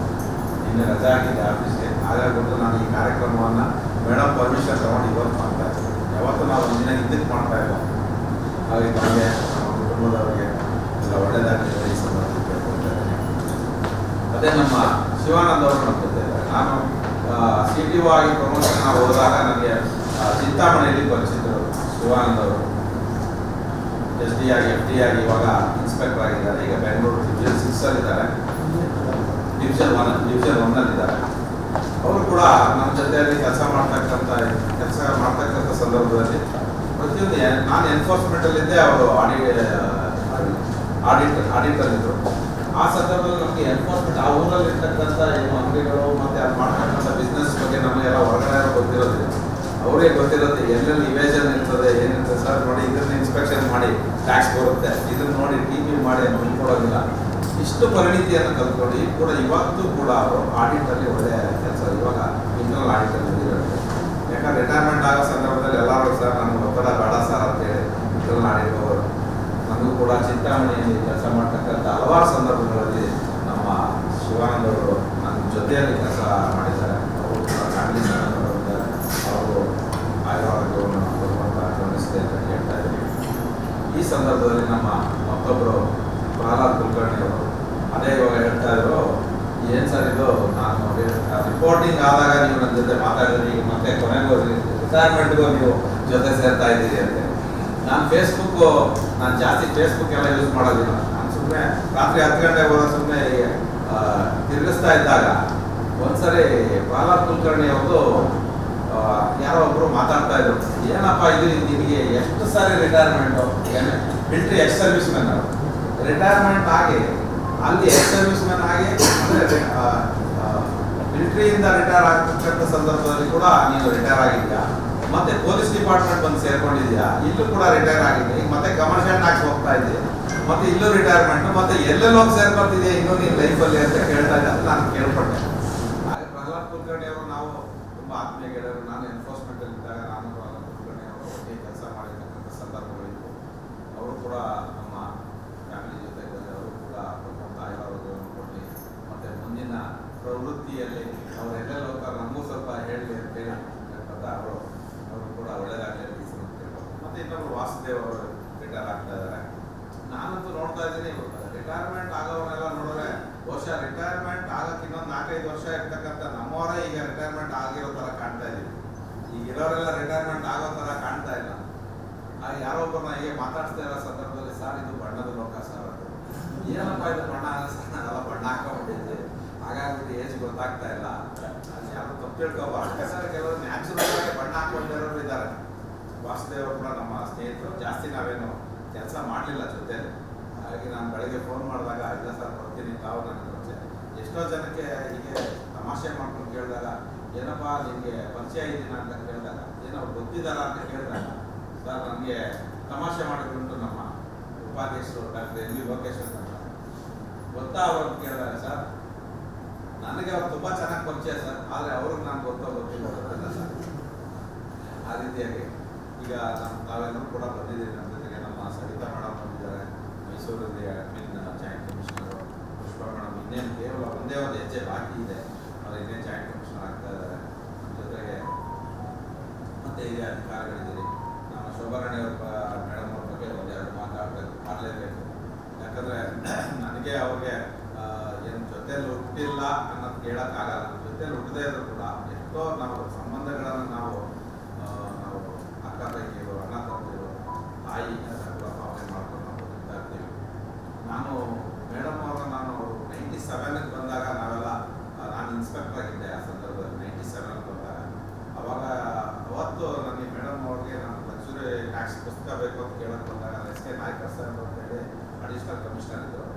ರಜಾ ಹಾಕಿದ್ದೆ ಆಫೀಸ್ಗೆ. ಹಾಗಾಗ್ಬಿಟ್ಟು ನಾನು ಈ ಕಾರ್ಯಕ್ರಮವನ್ನು ಮೇಡಮ್ ಪರ್ಮಿಷನ್ ತಗೊಂಡು ಇವತ್ತು ಮಾಡ್ತಾ ಇದ್ದೀನಿ. ಯಾವತ್ತೂ ನಾವು ಒಂದಿನ ಹಿಂದಕ್ಕೆ ಮಾಡ್ತಾ ಇಲ್ಲ. ಹಾಗೆ ನಮಗೆ ನಮ್ಮ ಕುಟುಂಬದವರಿಗೆ ಎಲ್ಲ ಒಳ್ಳೆಯದಾಗಲಿ ಈ ಸಂದರ್ಭದಲ್ಲಿ ಕೇಳ್ಕೊಳ್ತಾ ಇದ್ದೀನಿ. ಅದೇ ನಮ್ಮ ಶಿವಾನಂದ್ ಅವರು ನಮ್ಮ ಜೊತೆ ಇದ್ದಾರೆ. ನಾನು CTO ಆಗಿ ಪ್ರಮೋಷನ್ ಹೋದಾಗ ನನಗೆ ಚಿಂತಾಮಣಿಯಲ್ಲಿ ಪರಿಚಿತರು ಶಿವಾನಂದ್ ಅವರು. SD ಆಗಿ FD ಆಗಿ ಇವಾಗ ಇನ್ಸ್ಪೆಕ್ಟರ್ ಆಗಿದ್ದಾರೆ. ಈಗ ಬೆಂಗಳೂರು Division 6 ಇದ್ದಾರೆ, Division 1 ಅವರು ಕೂಡ ನಮ್ಮ ಜೊತೆಯಲ್ಲಿ ಕೆಲಸ ಮಾಡ್ತಕ್ಕಂಥ ಸಂದರ್ಭದಲ್ಲಿ ಪ್ರತಿಯೊಂದು ನಾನು ಎನ್ಫೋರ್ಸ್ಮೆಂಟಲ್ಲಿದ್ದೆ, ಅವರು ಆಡಿಟರ್ ಇದ್ದರು. ಆ ಸಂದರ್ಭದಲ್ಲಿ ನಮಗೆ ಎನ್ಫೋರ್ಸ್ಮೆಂಟ್ ಆ ಊರಲ್ಲಿ ಇರ್ತಕ್ಕಂಥ ಏನು ಅಂಗಡಿಗಳು ಮತ್ತು ಅದು ಮಾಡ್ತಕ್ಕಂಥ ಬಿಸ್ನೆಸ್ ಬಗ್ಗೆ ನಮಗೆಲ್ಲ ಹೊರಗಡೆ ಗೊತ್ತಿರೋದಿಲ್ಲ. ಅವರೇ ಗೊತ್ತಿರುತ್ತೆ ಎಲ್ಲೆಲ್ಲಿ ಇವೇಜನ್ ಇರ್ತದೆ, ಏನಿರ್ತದೆ. ಸರ್ ನೋಡಿ ಇದನ್ನ ಇನ್ಸ್ಪೆಕ್ಷನ್ ಮಾಡಿ ಟ್ಯಾಕ್ಸ್ ಬರುತ್ತೆ, ಇದನ್ನು ನೋಡಿ TP ಮಾಡಿ ಅಂತ ಕೊಡೋದಿಲ್ಲ. ಇಷ್ಟು ಪರಿಣಿತಿಯನ್ನು ಕಲ್ತ್ಕೊಂಡು ಈಗ ಕೂಡ ಇವತ್ತು ಕೂಡ ಅವರು ಆಡಿಟಲ್ಲಿ ಒಳ್ಳೆಯ ಕೆಲಸ, ಇವಾಗ ಇಂಟರ್ನಲ್ ಆಡಿಟಲ್ಲಿ ಬಂದಿರುತ್ತೆ. ಯಾಕಂದ್ರೆ ರಿಟೈರ್ಮೆಂಟ್ ಆಗೋ ಸಂದರ್ಭದಲ್ಲಿ ಎಲ್ಲರೂ ಸರ್ ನನಗೆ ಒತ್ತಡ ಬೇಡ ಸರ್ ಅಂತೇಳಿ ಇಂಟರ್ನಲ್ ಆಡಿಟ್ ಹೋಗೋರು. ನನಗೂ ಕೂಡ ಚಿಂತಾಮಣಿಯಲ್ಲಿ ಕೆಲಸ ಮಾಡ್ತಕ್ಕಂಥ ಹಲವಾರು ಸಂದರ್ಭಗಳಲ್ಲಿ ನಮ್ಮ ಶಿವಾನಂದ್ ಅವರು ನನ್ನ ಜೊತೆಯಲ್ಲಿ ಕೆಲಸ ಮಾಡಿದ್ದಾರೆ. ಅವರು ಕೂಡ ಫ್ಯಾಮಿಲಿ ಸಂದರ್ಭದಲ್ಲಿದ್ದಾರೆ. ಅವರು ಆಯುರ್ವೇದವನ್ನು ಬರುವಂಥ ಗಮನಿಸಿದೆ ಅಂತ ಹೇಳ್ತಾ ಇದ್ದೀವಿ. ಈ ಸಂದರ್ಭದಲ್ಲಿ ನಮ್ಮ ಮತ್ತೊಬ್ಬರು ಪ್ರಹ್ಲಾದ್ ಕುಲಕರ್ಣಿ ಅವರು ಅದೇ ಇವಾಗ ಹೇಳ್ತಾ ಇದ್ರು, ಏನು ಸರ್ ಇದು ನಾನು ರಿಪೋರ್ಟಿಂಗ್ ಆದಾಗ ನೀವು ನನ್ನ ಜೊತೆ ಮಾತಾಡಿದ್ರಿ, ಈಗ ಮತ್ತೆ ಕೊನೆಗೂ ರಿಟೈರ್ಮೆಂಟ್ಗೂ ನೀವು ಜೊತೆ ಸೇರ್ತಾ ಇದ್ದೀರಿ ಅಂತ. ನಾನು ಜಾಸ್ತಿ ಫೇಸ್ಬುಕ್ ಎಲ್ಲ ಯೂಸ್ ಮಾಡೋದಿಲ್ಲ. ನಾನು ಸುಮ್ಮನೆ ರಾತ್ರಿ 10 ಗಂಟೆಗೆ ಹೋದ ಸುಮ್ಮನೆ ತಿರುಗಿಸ್ತಾ ಇದ್ದಾಗ ಒಂದ್ಸರಿ ಪ್ರಹ್ಲಾದ್ ಕುಲಕರ್ಣಿ ಅವರು ಯಾರೋ ಒಬ್ರು ಮಾತಾಡ್ತಾ ಇದ್ರು, ಏನಪ್ಪ ಇದು ನಿನಗೆ ಎಷ್ಟು ಸಾರಿ retirement, military ex service man ಅವರು ರಿಟೈರ್ಮೆಂಟ್ ಆಗಿ ಅಲ್ಲಿ ಎಕ್ಸ್ ಸರ್ವಿಸ್ ಮ್ಯಾನ್ ಆಗಿ ಅಂದರೆ ಮಿಲಿಟರಿಯಿಂದ ರಿಟೈರ್ ಆಗ್ತಕ್ಕಂಥ ಸಂದರ್ಭದಲ್ಲಿ ಕೂಡ ನೀನು ರಿಟೈರ್ ಆಗಿದ್ಯಾ, ಮತ್ತೆ ಪೊಲೀಸ್ ಡಿಪಾರ್ಟ್ಮೆಂಟ್ ಬಂದು ಸೇರ್ಕೊಂಡಿದ್ಯಾ, ಇಲ್ಲೂ ಕೂಡ ರಿಟೈರ್ ಆಗಿದೆ, ಈಗ ಮತ್ತೆ ಕಮರ್ಷಿಯಲ್ ಟ್ಯಾಕ್ಸ್ ಹೋಗ್ತಾ ಇದ್ದೆ, ಮತ್ತೆ ಇಲ್ಲೂ ರಿಟೈರ್ಮೆಂಟ್, ಮತ್ತೆ ಎಲ್ಲೆಲ್ಲಿ ಹೋಗಿ ಸೇರ್ಕೊತಿದ್ಯಾ ಇನ್ನೂ ನೀನು ಲೈಫಲ್ಲಿ ಅಂತ ಕೇಳ್ತಾ ಇದ್ದ ಅಂತ ನಾನು ಕೇಳ್ಪಟ್ಟೆ. ಹಾಗೆ ಪ್ರಹ್ಲಾದ್ ಕುಲಕರ್ಣಿ ಅವರು ನಾವು ತುಂಬ ಆತ್ಮೀಯ ಗೆಳೆಯರು. ನಾನು ಎನ್ಫೋರ್ಸ್ಮೆಂಟಲ್ಲಿ ಇದ್ದಾಗ ನಾನು ಪ್ರಹ್ಲಾದ್ ಕುಲಕರ್ಣಿ ಅವರು ಒಟ್ಟಿಗೆ ಕೆಲಸ ಮಾಡಿರ್ತಕ್ಕಂಥ ಸಂದರ್ಭಗಳಿತ್ತು. ಅವರು ಕೂಡ ನಮ್ಮ ಫ್ಯಾಮಿಲಿ ಜೊತೆ ಅವರು ಕೂಡ ಪ್ರಮುಖ ಆಯುರ್ವೇದವನ್ನು ಕೊಟ್ಟು ಮತ್ತು ಮುಂದಿನ ಪ್ರವೃತ್ತಿಯಲ್ಲಿ ಅವರು ಎಲ್ಲೆಲ್ಲ ಹೋಗ್ತಾರೆ ನಮಗೂ ಸ್ವಲ್ಪ ಹೇಳಲಿ ಅಂತೇಳಿ ಹೇಳ್ಕೊತಾ ಅವರು ಕೂಡ ಒಳ್ಳೆಯದಾಗಲಿ ಅಂತ ಕೇಳ್ಬೋದು. ಮತ್ತು ಇನ್ನೊಬ್ರು ವಾಸುದೇವ್ ಅವರು ರಿಟೈರ್ ಆಗ್ತಾ ಇದ್ದಾರೆ. ನಾನಂತೂ ನೋಡ್ತಾ ಇದ್ದೀನಿ, ರಿಟೈರ್ಮೆಂಟ್ ಆಗೋವನ್ನೆಲ್ಲ ನೋಡಿದ್ರೆ ಬಹುಶಃ ರಿಟೈರ್ಮೆಂಟ್ ಆಗೋಕ್ಕೆ ಇನ್ನೊಂದು 4-5 ವರ್ಷ ಇರ್ತಕ್ಕಂಥ ನಮ್ಮವರೇ ಈಗ ರಿಟೈರ್ಮೆಂಟ್ ಆಗಿರೋ ಥರ ಕಾಣ್ತಾ ಇದ್ದೀವಿ. ಈಗ ಇರೋರೆಲ್ಲ ರಿಟೈರ್ಮೆಂಟ್ ಆಗೋ ಥರ ಕಾಣ್ತಾ ಇಲ್ಲ. ಆಗ ಯಾರೋ ಒಬ್ಬರನ್ನ ಹೀಗೆ ಮಾತಾಡ್ತಾ ಇರೋ ಸಂದರ್ಭದಲ್ಲಿ ಸರ್ ಇದು ಬಣ್ಣದ ಲೋಕ ಸರ್, ಏನಪ್ಪ ಇದು ಬಣ್ಣ ಸರ್, ನಾನೆಲ್ಲ ಬಣ್ಣ ಹಾಕೊಂಡ್ಬಿಟ್ಟಿದ್ದೆ, ಹಾಗಾಗ್ಬಿಟ್ಟು ಏಜ್ ಗೊತ್ತಾಗ್ತಾ ಇಲ್ಲ. ಅದು ಯಾರು ತಪ್ಪು ತಿಳ್ಕೊಬಾರ್ದು ಸರ್. ಕೆಲವರು ನ್ಯಾಚುರಲ್ ಆಗಿ ಬಣ್ಣ ಹಾಕೊಂಡಿರೋರು ಇದ್ದಾರೆ. ವಾಸುದೇವ್ ಕೂಡ ನಮ್ಮ ಸ್ನೇಹಿತರು. ಜಾಸ್ತಿ ನಾವೇನು ಕೆಲಸ ಮಾಡಲಿಲ್ಲ ಜೊತೆಲಿ. ಹಾಗಾಗಿ ನಾನು ಬೆಳಗ್ಗೆ ಫೋನ್ ಮಾಡಿದಾಗ ಇಲ್ಲ ಸರ್ ಬರ್ತೀನಿ ತಾವು ನನಗೆ ಪರಿಚಯ. ಎಷ್ಟೋ ಜನಕ್ಕೆ ಹೀಗೆ ತಮಾಷೆ ಮಾಡ್ಕೊಂಡು ಕೇಳಿದಾಗ ಏನಪ್ಪ ನಿಮಗೆ ಪರಿಚಯ ಇದ್ದೀನ ಅಂತ ಕೇಳಿದಾಗ ಏನೋ ಗೊತ್ತಿದ್ದಾರ ಅಂತ ಕೇಳಿದಾಗ ಸರ್ ನನಗೆ ತಮಾಷೆ ಮಾಡೋದುಂಟು ನಮ್ಮ ಉಪಾಧ್ಯಕ್ಷರು ಡಾಕ್ಟರ್ ಎನ್ ವಿ ಲೋಕೇಶ್ವರ್ ಅಂತ ಗೊತ್ತಾ ಅವರು ಅಂತ ಕೇಳಿದಾಗ ಸರ್ ನನಗೆ ಅವ್ರು ತುಂಬ ಚೆನ್ನಾಗಿ ಪರಿಚಯ ಸರ್, ಆದರೆ ಅವ್ರಿಗೆ ನಾನು ಗೊತ್ತಿಲ್ಲ ಸರ್. ಆ ರೀತಿಯಾಗಿ ಈಗ ತಾವೆಲ್ಲರೂ ಕೂಡ ಬಂದಿದ್ದೀರಿ. ನಮ್ಮ ಜೊತೆಗೆ ನಮ್ಮ ಸರಿತಾ ಮೇಡಮ್ ಬಂದಿದ್ದಾರೆ, ಮೈಸೂರಲ್ಲಿ ಅಡ್ಮಿನ್ ಜಾಯಿಂಟ್ ಕಮಿಷನರು, ಪುಷ್ಪ ಮೇಡಮ್. ಇನ್ನೇನು ಕೇವಲ ಒಂದೇ ಒಂದು ಹೆಜ್ಜೆ ಬಾಕಿ ಇದೆ, ಅವ್ರು ಇನ್ನೇನು ಜಾಯಿಂಟ್ ಕಮಿಷನರ್ ಆಗ್ತಾ ಇದ್ದಾರೆ. ನಮ್ಮ ಜೊತೆಗೆ ಮತ್ತೆ ಹಿರಿಯ ಅಧಿಕಾರಿಗಳಿದ್ದೀರಿ. ನಮ್ಮ ಶೋಭಾರಾಣಿಯವ್ರ ಮೇಡಮ್ ಅವ್ರ ಬಗ್ಗೆ ಒಂದೆರಡು ಮಾಡಲೇಬೇಕು. ಯಾಕಂದರೆ ನನಗೆ ಅವ್ರಿಗೆ ಏನು ಜೊತೆಯಲ್ಲಿ ಹುಟ್ಟಿಲ್ಲ ಅನ್ನೋದು ಕೇಳೋಕ್ಕಾಗಲ್ಲ. ಜೊತೆಯಲ್ಲಿ ಹುಟ್ಟದೇ ಇದ್ರು ಕೂಡ ಎಷ್ಟೋ ನಾವು ಸಂಬಂಧಗಳನ್ನು ನಾವು ಅಕ್ಕ ತಂಗಿರು, ಅಣ್ಣ ತಮ್ಮರು, ತಾಯಿ ಕೂಡ ಭಾವನೆ ಮಾಡ್ಕೊಂಡು ನಾವು ಹೋಗ್ತಾ ಇರ್ತೀವಿ. ನಾನು ಮೇಡಮ್ ಅವ್ರನ್ನ ನಾನು 97ಕ್ಕೆ ಬಂದಾಗ ನಾವೆಲ್ಲ ನಾನು ಇನ್ಸ್ಪೆಕ್ಟರ್ ಆಗಿದ್ದೆ. ಆ ಸಂದರ್ಭದಲ್ಲಿ 97ಕ್ಕೆ ಬಂದಾಗ ಅವತ್ತು ನನಗೆ ಮೇಡಮ್ ಅವ್ರಿಗೆ ನಾನು ಲಕ್ಸುರಿ ಟ್ಯಾಕ್ಸ್ ಪುಸ್ತಕ ಬೇಕು ಅಂತ ಕೇಳೋಕ್ಕೆ ಬಂದಾಗ ಎಸ್ ಕೆ ನಾಯ್ಕರ್ ಸರ್ ಅಂತೇಳಿ ಅಡಿಷನಲ್ ಕಮಿಷನರ್ ಇದ್ದರು.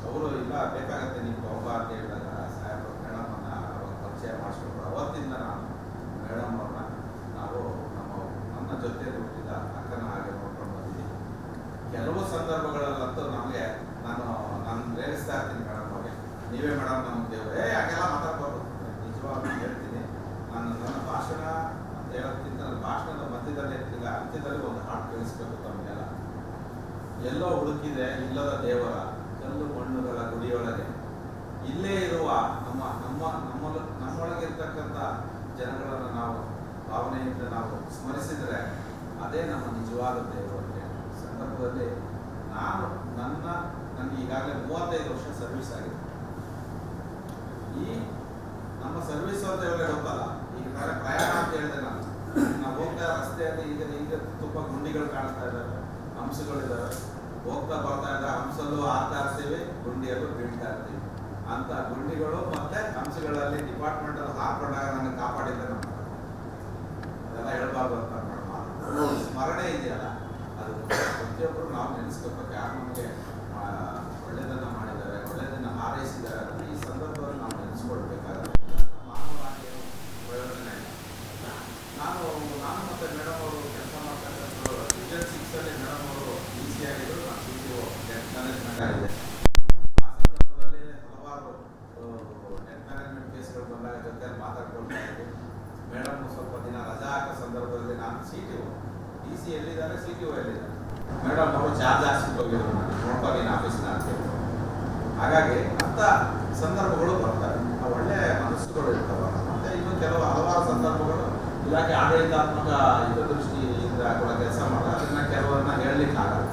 ಅವರು ಇಲ್ಲ ಬೇಕಾಗತ್ತೆ ನೀವು ತಗೊಂಬ ಅಂತ ಹೇಳಿದಾಗ ಸಾಹೇಬ್ ಮೇಡಮನ್ನು ಅವಾಗ ಪರಿಚಯ ಮಾಡಿಸ್ಕೊಂಡು ಅವತ್ತಿಂದ ನಾನು ಮೇಡಮ್ ಅವ್ರನ್ನ ನಾವು ನನ್ನ ಜೊತೆ ಹುಟ್ಟಿದ ಅಕ್ಕನ ಹಾಗೆ ನೋಡ್ಕೊಂಡು ಬಂದಿದ್ದೀನಿ. ಕೆಲವು ಸಂದರ್ಭಗಳಲ್ಲಂತೂ ನಮಗೆ ನಾನು ರೇಗಿಸ್ತಾ ಇರ್ತೀನಿ ಮೇಡಮ್ ಅವ್ರಿಗೆ, ನೀವೇ ಮೇಡಮ್ ನಮ್ಗೆ ದೇವ್ರೆ ಹಾಗೆಲ್ಲ ಮಾತಾಡ್ಬೋದು. ನಿಜವಾಗ್ಲೂ ಹೇಳ್ತೀನಿ, ನನ್ನ ಭಾಷಣ ಅಂತ ಹೇಳೋದಕ್ಕಿಂತ ನನ್ನ ಭಾಷಣದ ಮಧ್ಯದಲ್ಲಿ ಇರ್ತಿಲ್ಲ, ಅಂತ್ಯದಲ್ಲಿ ಒಂದು ಹಾಡು ಕೇಳಿಸ್ಬೇಕು ತಮಗೆಲ್ಲ. ಎಲ್ಲೋ ಹುಡುಕಿದೆ ಇಲ್ಲದ ದೇವರ ಕಲ್ಲು ಮಣ್ಣುಗಳ ಗುಡಿಯೊಳಗೆ, ಇಲ್ಲೇ ಇರುವ ನಮ್ಮೊಳಗಿರ್ತಕ್ಕಂಥ ಜನಗಳನ್ನು ನಾವು ಭಾವನೆಯಿಂದ ನಾವು ಸ್ಮರಿಸಿದರೆ ಅದೇ ನಮ್ಮ ನಿಜವಾದ ದೇವರು. ಸಂದರ್ಭದಲ್ಲಿ ನನಗೆ ಈಗಾಗಲೇ 35 ವರ್ಷ ಸರ್ವಿಸ್ ಆಗಿದೆ. ಈ ನಮ್ಮ ಸರ್ವಿಸ್ ಅಂತ ಹೇಳಿ ಗೊತ್ತಲ್ಲ, ಈಗ ಪ್ರಯಾಣ ಅಂತ ಹೇಳಿದೆ ನಾವು ಹೋಗ್ತಾ ರಸ್ತೆಯಲ್ಲಿ ಈಗ ತುಂಬ ಗುಂಡಿಗಳು ಕಾಣಿಸ್ತಾ ಇದ್ದಾವೆ, ಹಂಸಗಳಿದ್ದಾವೆ. ಹೋಗ್ತಾ ಬರ್ತಾ ಇದ್ದ ಹಂಸಲ್ಲೂ ಹಾಕ್ತಾ ಇರ್ತೀವಿ, ಗುಂಡಿಯಲ್ಲೂ ಬೀಳ್ತಾ ಇರ್ತೀವಿ. ಅಂತ ಗುಂಡಿಗಳು ಮತ್ತೆ ಹಂಸಗಳಲ್ಲಿ ಡಿಪಾರ್ಟ್ಮೆಂಟಲ್ಲಿ ಹಾಕೊಂಡಾಗ ನನಗೆ ಕಾಪಾಡಿದ್ದೆ ನಮ್ಮ ಅದೆಲ್ಲ ಹೇಳ್ಬಾರ್ದು ಅಂತ ಸ್ಮರಣೆ ಇದೆಯಲ್ಲ, ಅದು ಪ್ರತಿಯೊಬ್ಬರು ನಾವು ನೆನೆಸ್ಕೋಬೇಕು. ಯಾರು ನಮಗೆ ಒಳ್ಳೆಯದನ್ನು ಮಾಡಿದ್ದಾರೆ, ಒಳ್ಳೆಯದನ್ನು ಹಾರೈಸಿದ್ದಾರೆ ಅಂದರೆ ಈ ಸಂದರ್ಭದಲ್ಲಿ ನಾವು ನೆನೆಸ್ಕೊಳ್ಬೇಕಾಗುತ್ತೆ. ಮಾನವರಾಗಿ ಪ್ರಯೋಜನ ಇಲ್ಲ. ನಾನು ಮತ್ತು ಮೇಡಮ್ ಅವರು ಕೆಲಸ ಮಾಡ್ತಕ್ಕಂಥ ರಿಜನ್ 6 ಮೇಡಮ್ ಅವರು ಈಸಿಯಾಗಿದ್ದರು. ನಾನು CTO ಡೆತ್ ಮ್ಯಾನೇಜ್ಮೆಂಟ್ ಆಗಿದೆ. ಆ ಸಂದರ್ಭದಲ್ಲಿ ಹಲವಾರು ಡೆತ್ ಮ್ಯಾನೇಜ್ಮೆಂಟ್ ಕೇಸ್ಗಳು ಬಂದಾಗ ಜೊತೆಯಲ್ಲಿ ಮಾತಾಡ್ಕೊಳ್ತಾ ಇದ್ವಿ. ಮೇಡಮ್ ಸ್ವಲ್ಪ ದಿನ ರಜಾ ಹಾಕೋ ಸಂದರ್ಭದಲ್ಲಿ ನಾನು CTO DC ಎಲ್ಲಿದ್ದಾರೆ, CTO ಎಲ್ಲಿದ್ದಾರೆ, ಮೇಡಮ್ ಅವರು ಚಾರ್ಜ್ ಹಾಕ್ಸಿಟ್ಟು ಹೋಗಿದ್ರು, ನೋಡ್ಕೊ ನೀನು ಆಫೀಸ್ನ ಅಂತ ಹೇಳಿದ್ರು. ಹಾಗಾಗಿ ಅಂಥ ಸಂದರ್ಭಗಳು ಬರ್ತವೆ, ಒಳ್ಳೆ ಮನಸ್ಸುಗಳು ಇರ್ತವೆ. ಮತ್ತು ಇನ್ನು ಹಲವಾರು ಸಂದರ್ಭಗಳು ಇಲಾಖೆ ಆಡಳಿತಾತ್ಮಕ ಹಿತದೃಷ್ಟಿಯಿಂದ ಕೂಡ ಕೆಲಸ ಮಾಡೋದು, ಅದನ್ನು ಕೆಲವನ್ನ ಹೇಳಲಿಕ್ಕಾಗಲ್ಲ.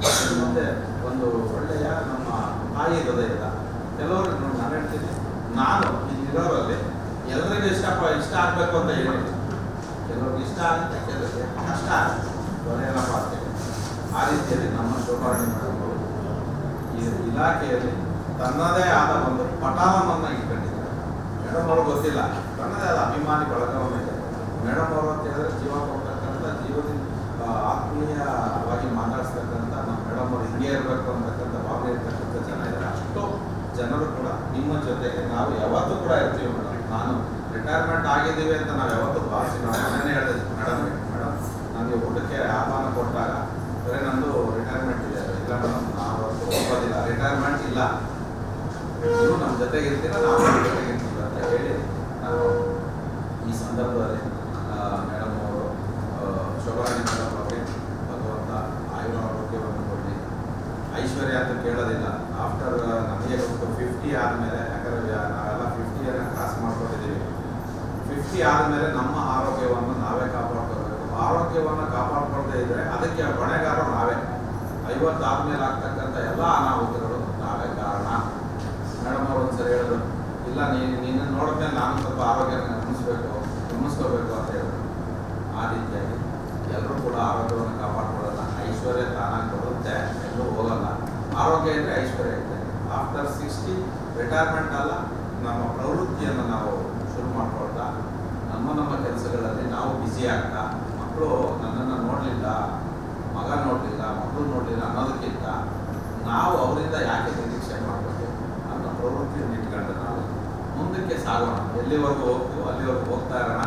ಮತ್ತು ಒಂದು ಒಳ್ಳೆಯ ನಮ್ಮ ತಾಯಿ ಹೃದಯದ ಕೆಲವರು ನಾನು ಹೇಳ್ತೀನಿ, ನಾನು ಇಲ್ಲಿರೋರಲ್ಲಿ ಎಲ್ಲರಿಗೂ ಇಷ್ಟ ಆಗಬೇಕು ಅಂತ ಹೇಳಿದ್ದೀನಿ. ಕೆಲವ್ರಿಗೆ ಇಷ್ಟ ಆಗುತ್ತೆ, ಕೆಲವರಿಗೆ ಕಷ್ಟ ಆಗುತ್ತೆ, ಏನಪ್ಪ ಅಂತ ಹೇಳಿ. ಆ ರೀತಿಯಲ್ಲಿ ನಮ್ಮ ಶೋಭಾರಾಣಿ ಮೇಡಮ್ ಅವರು ಈ ಇಲಾಖೆಯಲ್ಲಿ ತನ್ನದೇ ಆದ ಒಂದು ಪಟಾಲವನ್ನು ಇಟ್ಕೊಂಡಿದ್ದಾರೆ. ಮೇಡಮ್ ಅವರು ಗೊತ್ತಿಲ್ಲ, ತನ್ನದೇ ಆದ ಅಭಿಮಾನಿ ಬಳಗವನ್ನು ಇದೆ. ಮೇಡಮ್ ಅವರು ಅಂತ ಹೇಳಿದ್ರೆ ಜೀವ ಕೊಡ್ತಕ್ಕಂಥ ಜೀವದಿಂದ ಆತ್ಮೀಯವಾಗಿ ಮಾತಾಡಿಸ್ತಕ್ಕಂಥ ನಮ್ಮ ಮೇಡಮ್ ಅವರು ಹಿಂಗೆ ಇರಬೇಕು ಅಂತಕ್ಕಂಥ ಭಾವನೆ ಇರ್ತಕ್ಕಂಥ ಜನ ಇದ್ದಾರೆ. ಅಷ್ಟು ಜನರು ಕೂಡ ನಿಮ್ಮ ಜೊತೆಗೆ ನಾವು ಯಾವತ್ತೂ ಕೂಡ ಇರ್ತೀವಿ ಮೇಡಮ್. ನಾನು ರಿಟೈರ್ಮೆಂಟ್ ಆಗಿದ್ದೀವಿ ಅಂತ ನಾವು ಯಾವತ್ತೂ ಭಾವಿಸಿ ನಾವು ಮನೆಯೇ ಹೇಳಿದ್ವಿ ಮೇಡಮ್ ನನಗೆ ಊಟಕ್ಕೆ ಆಹ್ವಾನ ಕೊಟ್ಟಾಗ ಬರೀ ನಂದು ರಿಟೈರ್ಮೆಂಟ್ ಇದೆ, ಇಲ್ಲ ಮೇಡಮ್ ನಾವು ಹೋಗೋದಿಲ್ಲ, ರಿಟೈರ್ಮೆಂಟ್ ಇಲ್ಲ, ನೀವು ನಮ್ಮ ಜೊತೆಗೆ ಇರ್ತೀರ, ನಾವು ನಮ್ಮ ಜೊತೆಗೆ ಇರ್ತೀವಿ ಅಂತ ಹೇಳಿ ನಾನು ಈ ಸಂದರ್ಭದಲ್ಲಿ ಮೇಡಮ್ ಅವರು ಶೋಭಾರಾಣಿ ಮೇಡಮ್ ಅವರಿಗೆ ಭಗವಂತ ಆಯುರಾರೋಗ್ಯವನ್ನು ಕೊಡಲಿ. ಐಶ್ವರ್ಯ ಅಂತ ಕೇಳೋದಿಲ್ಲ. ಆಫ್ಟರ್ ನಮಗೆ ಒಂದು 50 ಆದಮೇಲೆ, ಯಾಕಂದರೆ ನಾವೆಲ್ಲ 50 ಕ್ರಾಸ್ ಮಾಡ್ಕೊಂಡಿದ್ದೀವಿ, 50 ಆದಮೇಲೆ ನಮ್ಮ ಆರೋಗ್ಯವನ್ನು ನಾವೇ ಕಾಪಾಡ್ಕೋಬೇಕು. ಆರೋಗ್ಯವನ್ನು ಕಾಪಾಡ್ಕೊಳ್ದೇ ಇದ್ದರೆ ಅದಕ್ಕೆ ಹೊಣೆಗಾರರು ನಾವೇ. 50 ಆದಮೇಲೆ ಆಗ್ತಕ್ಕಂಥ ಎಲ್ಲ ಅನಾಹುತಗಳು ನಾವೇ ಕಾರಣ. ಮೇಡಮ್ ಅವರು ಒಂದ್ಸರಿ ಹೇಳಿದ್ರು, ಇಲ್ಲ ನೀನು ನೋಡಿದ್ಮೇಲೆ ನಾನು ಸ್ವಲ್ಪ ಆರೋಗ್ಯನ ಗಮನಿಸ್ಕೋಬೇಕು ಅಂತ ಹೇಳಿದ್ರು. ಆ ರೀತಿಯಾಗಿ ಎಲ್ಲರೂ ಕೂಡ ಆರೋಗ್ಯವನ್ನು ಕಾಪಾಡ್ಕೊಳ್ಳೋಲ್ಲ. ಐಶ್ವರ್ಯ ತಾನಾಗಿ ಬರುತ್ತೆ, ಎಲ್ಲೂ ಹೋಗಲ್ಲ. ಆರೋಗ್ಯ ಇದ್ದರೆ ಐಶ್ವರ್ಯ ಇದೆ. ಆಫ್ಟರ್ 60 ರಿಟೈರ್ಮೆಂಟ್ ಅಲ್ಲ, ನಮ್ಮ ಪ್ರವೃತ್ತಿ ಬ್ಯುಸಿ ಆಗ್ತಾ ಮಕ್ಕಳು ನನ್ನನ್ನು ನೋಡಲಿಲ್ಲ, ಮಗ ನೋಡಲಿಲ್ಲ, ಮಕ್ಕಳು ನೋಡಲಿಲ್ಲ ಅನ್ನೋದಕ್ಕಿಂತ ನಾವು ಅವರಿಂದ ಯಾಕೆ ನಿರೀಕ್ಷೆ ಮಾಡಬೇಕು ಅನ್ನೋ ಪ್ರವೃತ್ತಿಯನ್ನು ಇಟ್ಕೊಂಡು ನಾವು ಮುಂದಕ್ಕೆ ಸಾಗೋಣ. ಎಲ್ಲಿವರೆಗೂ ಹೋಗ್ತೀವೋ ಅಲ್ಲಿವರೆಗೂ ಹೋಗ್ತಾ ಇರೋಣ.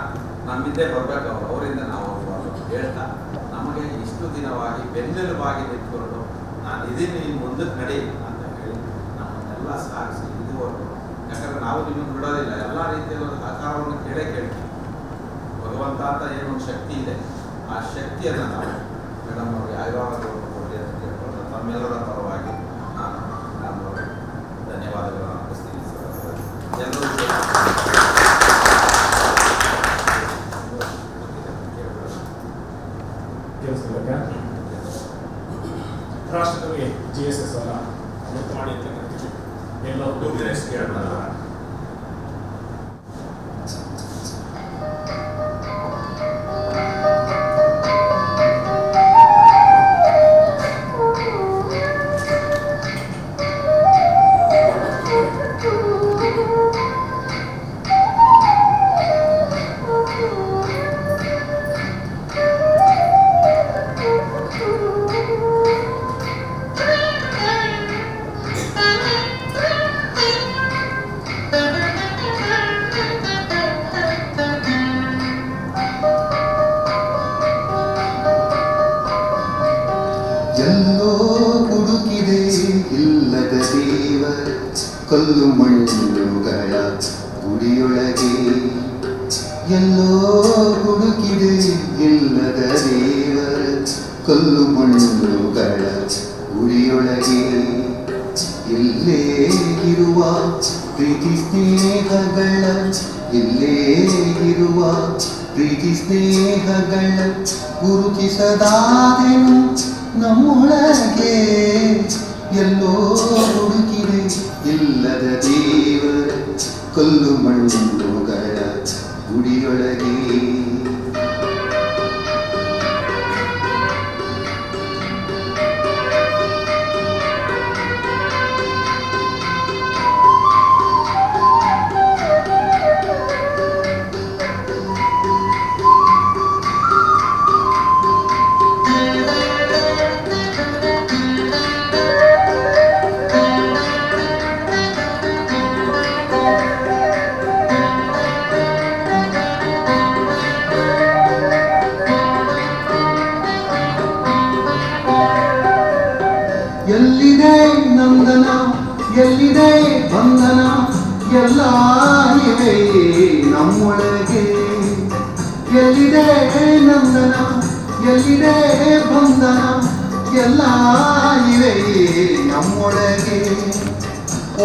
ನಮ್ಮಿಂದೇ ಬರಬೇಕು ಅವರು, ಅವರಿಂದ ನಾವು ಹೋಗ್ಬಾರ್ದು ಹೇಳ್ತಾ ನಮಗೆ ಇಷ್ಟು ದಿನವಾಗಿ ಬೆನ್ನೆಲುಬಾಗಿ ನಿಂತ್ಕೊಂಡು ನಾನು ಇದೀನಿ, ನೀನು ಮುಂದಕ್ಕೆ ನಡಿ ಅಂತ ಹೇಳಿ ನಮ್ಮನ್ನೆಲ್ಲ ಸಾಗಿಸಿ ಇದುವರೆಗೂ, ಯಾಕಂದರೆ ನಾವು ನಿಮ್ಮನ್ನು ಬಿಡೋದಿಲ್ಲ, ಎಲ್ಲ ರೀತಿಯಲ್ಲಿ ಒಂದು ಸಹಕಾರವನ್ನು ಕೇಳ್ತೀವಿ. ಭಗವಂತ ಅಂತ ಏನೊಂದು ಶಕ್ತಿ ಇದೆ, ಆ ಶಕ್ತಿಯನ್ನು ನಾವು ಮೇಡಮ್ ಅವ್ರಿಗೆ ಆಯುರ್ವೇದವನ್ನು ಕೊಡಲಿ ಅಂತ ಕೇಳ್ಕೊಂಡು ತಮ್ಮೆಲ್ಲರ ಪರವಾಗಿ ನಾನು ಧನ್ಯವಾದಗಳನ್ನು ಅರ್ಪಿಸ್ತೀನಿ ಸರ್. ಎಲ್ಲರೂ ರಾಷ್ಟ್ರಕವಿ GSS ಅವರ ಅಮೃತವಾಣಿ ಅಂತ ಕರಿತೀವಿ. ಎಲ್ಲೋ ಡೂಬ್ಲೆಸ್ ಕೇಳೋಣ. ಎಲ್ಲೋ ಹುಡುಕಿದೆ ಇಲ್ಲದ ದೇವರ ಕಲ್ಲು ಮಣ್ಣುಗಳ ಗುಡಿಯೊಳಗೆ. ಎಲ್ಲೋ ಹುಡುಕಿದೆ ಇಲ್ಲದ ದೇವರ ಕಲ್ಲು ಮಣ್ಣುಗಳ ಗುಡಿಯೊಳಗೆ. ಇಲ್ಲೇ ಇರುವ ಪ್ರೀತಿ ಸ್ನೇಹಗಳ, ಇಲ್ಲೇ ಇರುವ ಪ್ರೀತಿ ಸ್ನೇಹಗಳ ಗುರುತಿಸದಾದೆನು ನಮ್ಮೊಳಗೆ. ಎಲ್ಲೋ ಹುಡುಕಿದೆ ಇಲ್ಲದ ದೇವರ ಕಲ್ಲು ಮಣ್ಣುಗಳ ಗುಡಿಯೊಳಗೆ. ಎಲ್ಲಿದೆ ನಂದನ, ಎಲ್ಲಿದೆ ಬಂಧನ, ಎಲ್ಲ ಇವೆ ನಮ್ಮೊಳಗೆ. ಎಲ್ಲಿದೆ ನಂದನ, ಎಲ್ಲಿದೆ ಬಂಧನ, ಎಲ್ಲ ಇವೆ ನಮ್ಮೊಳಗೆ.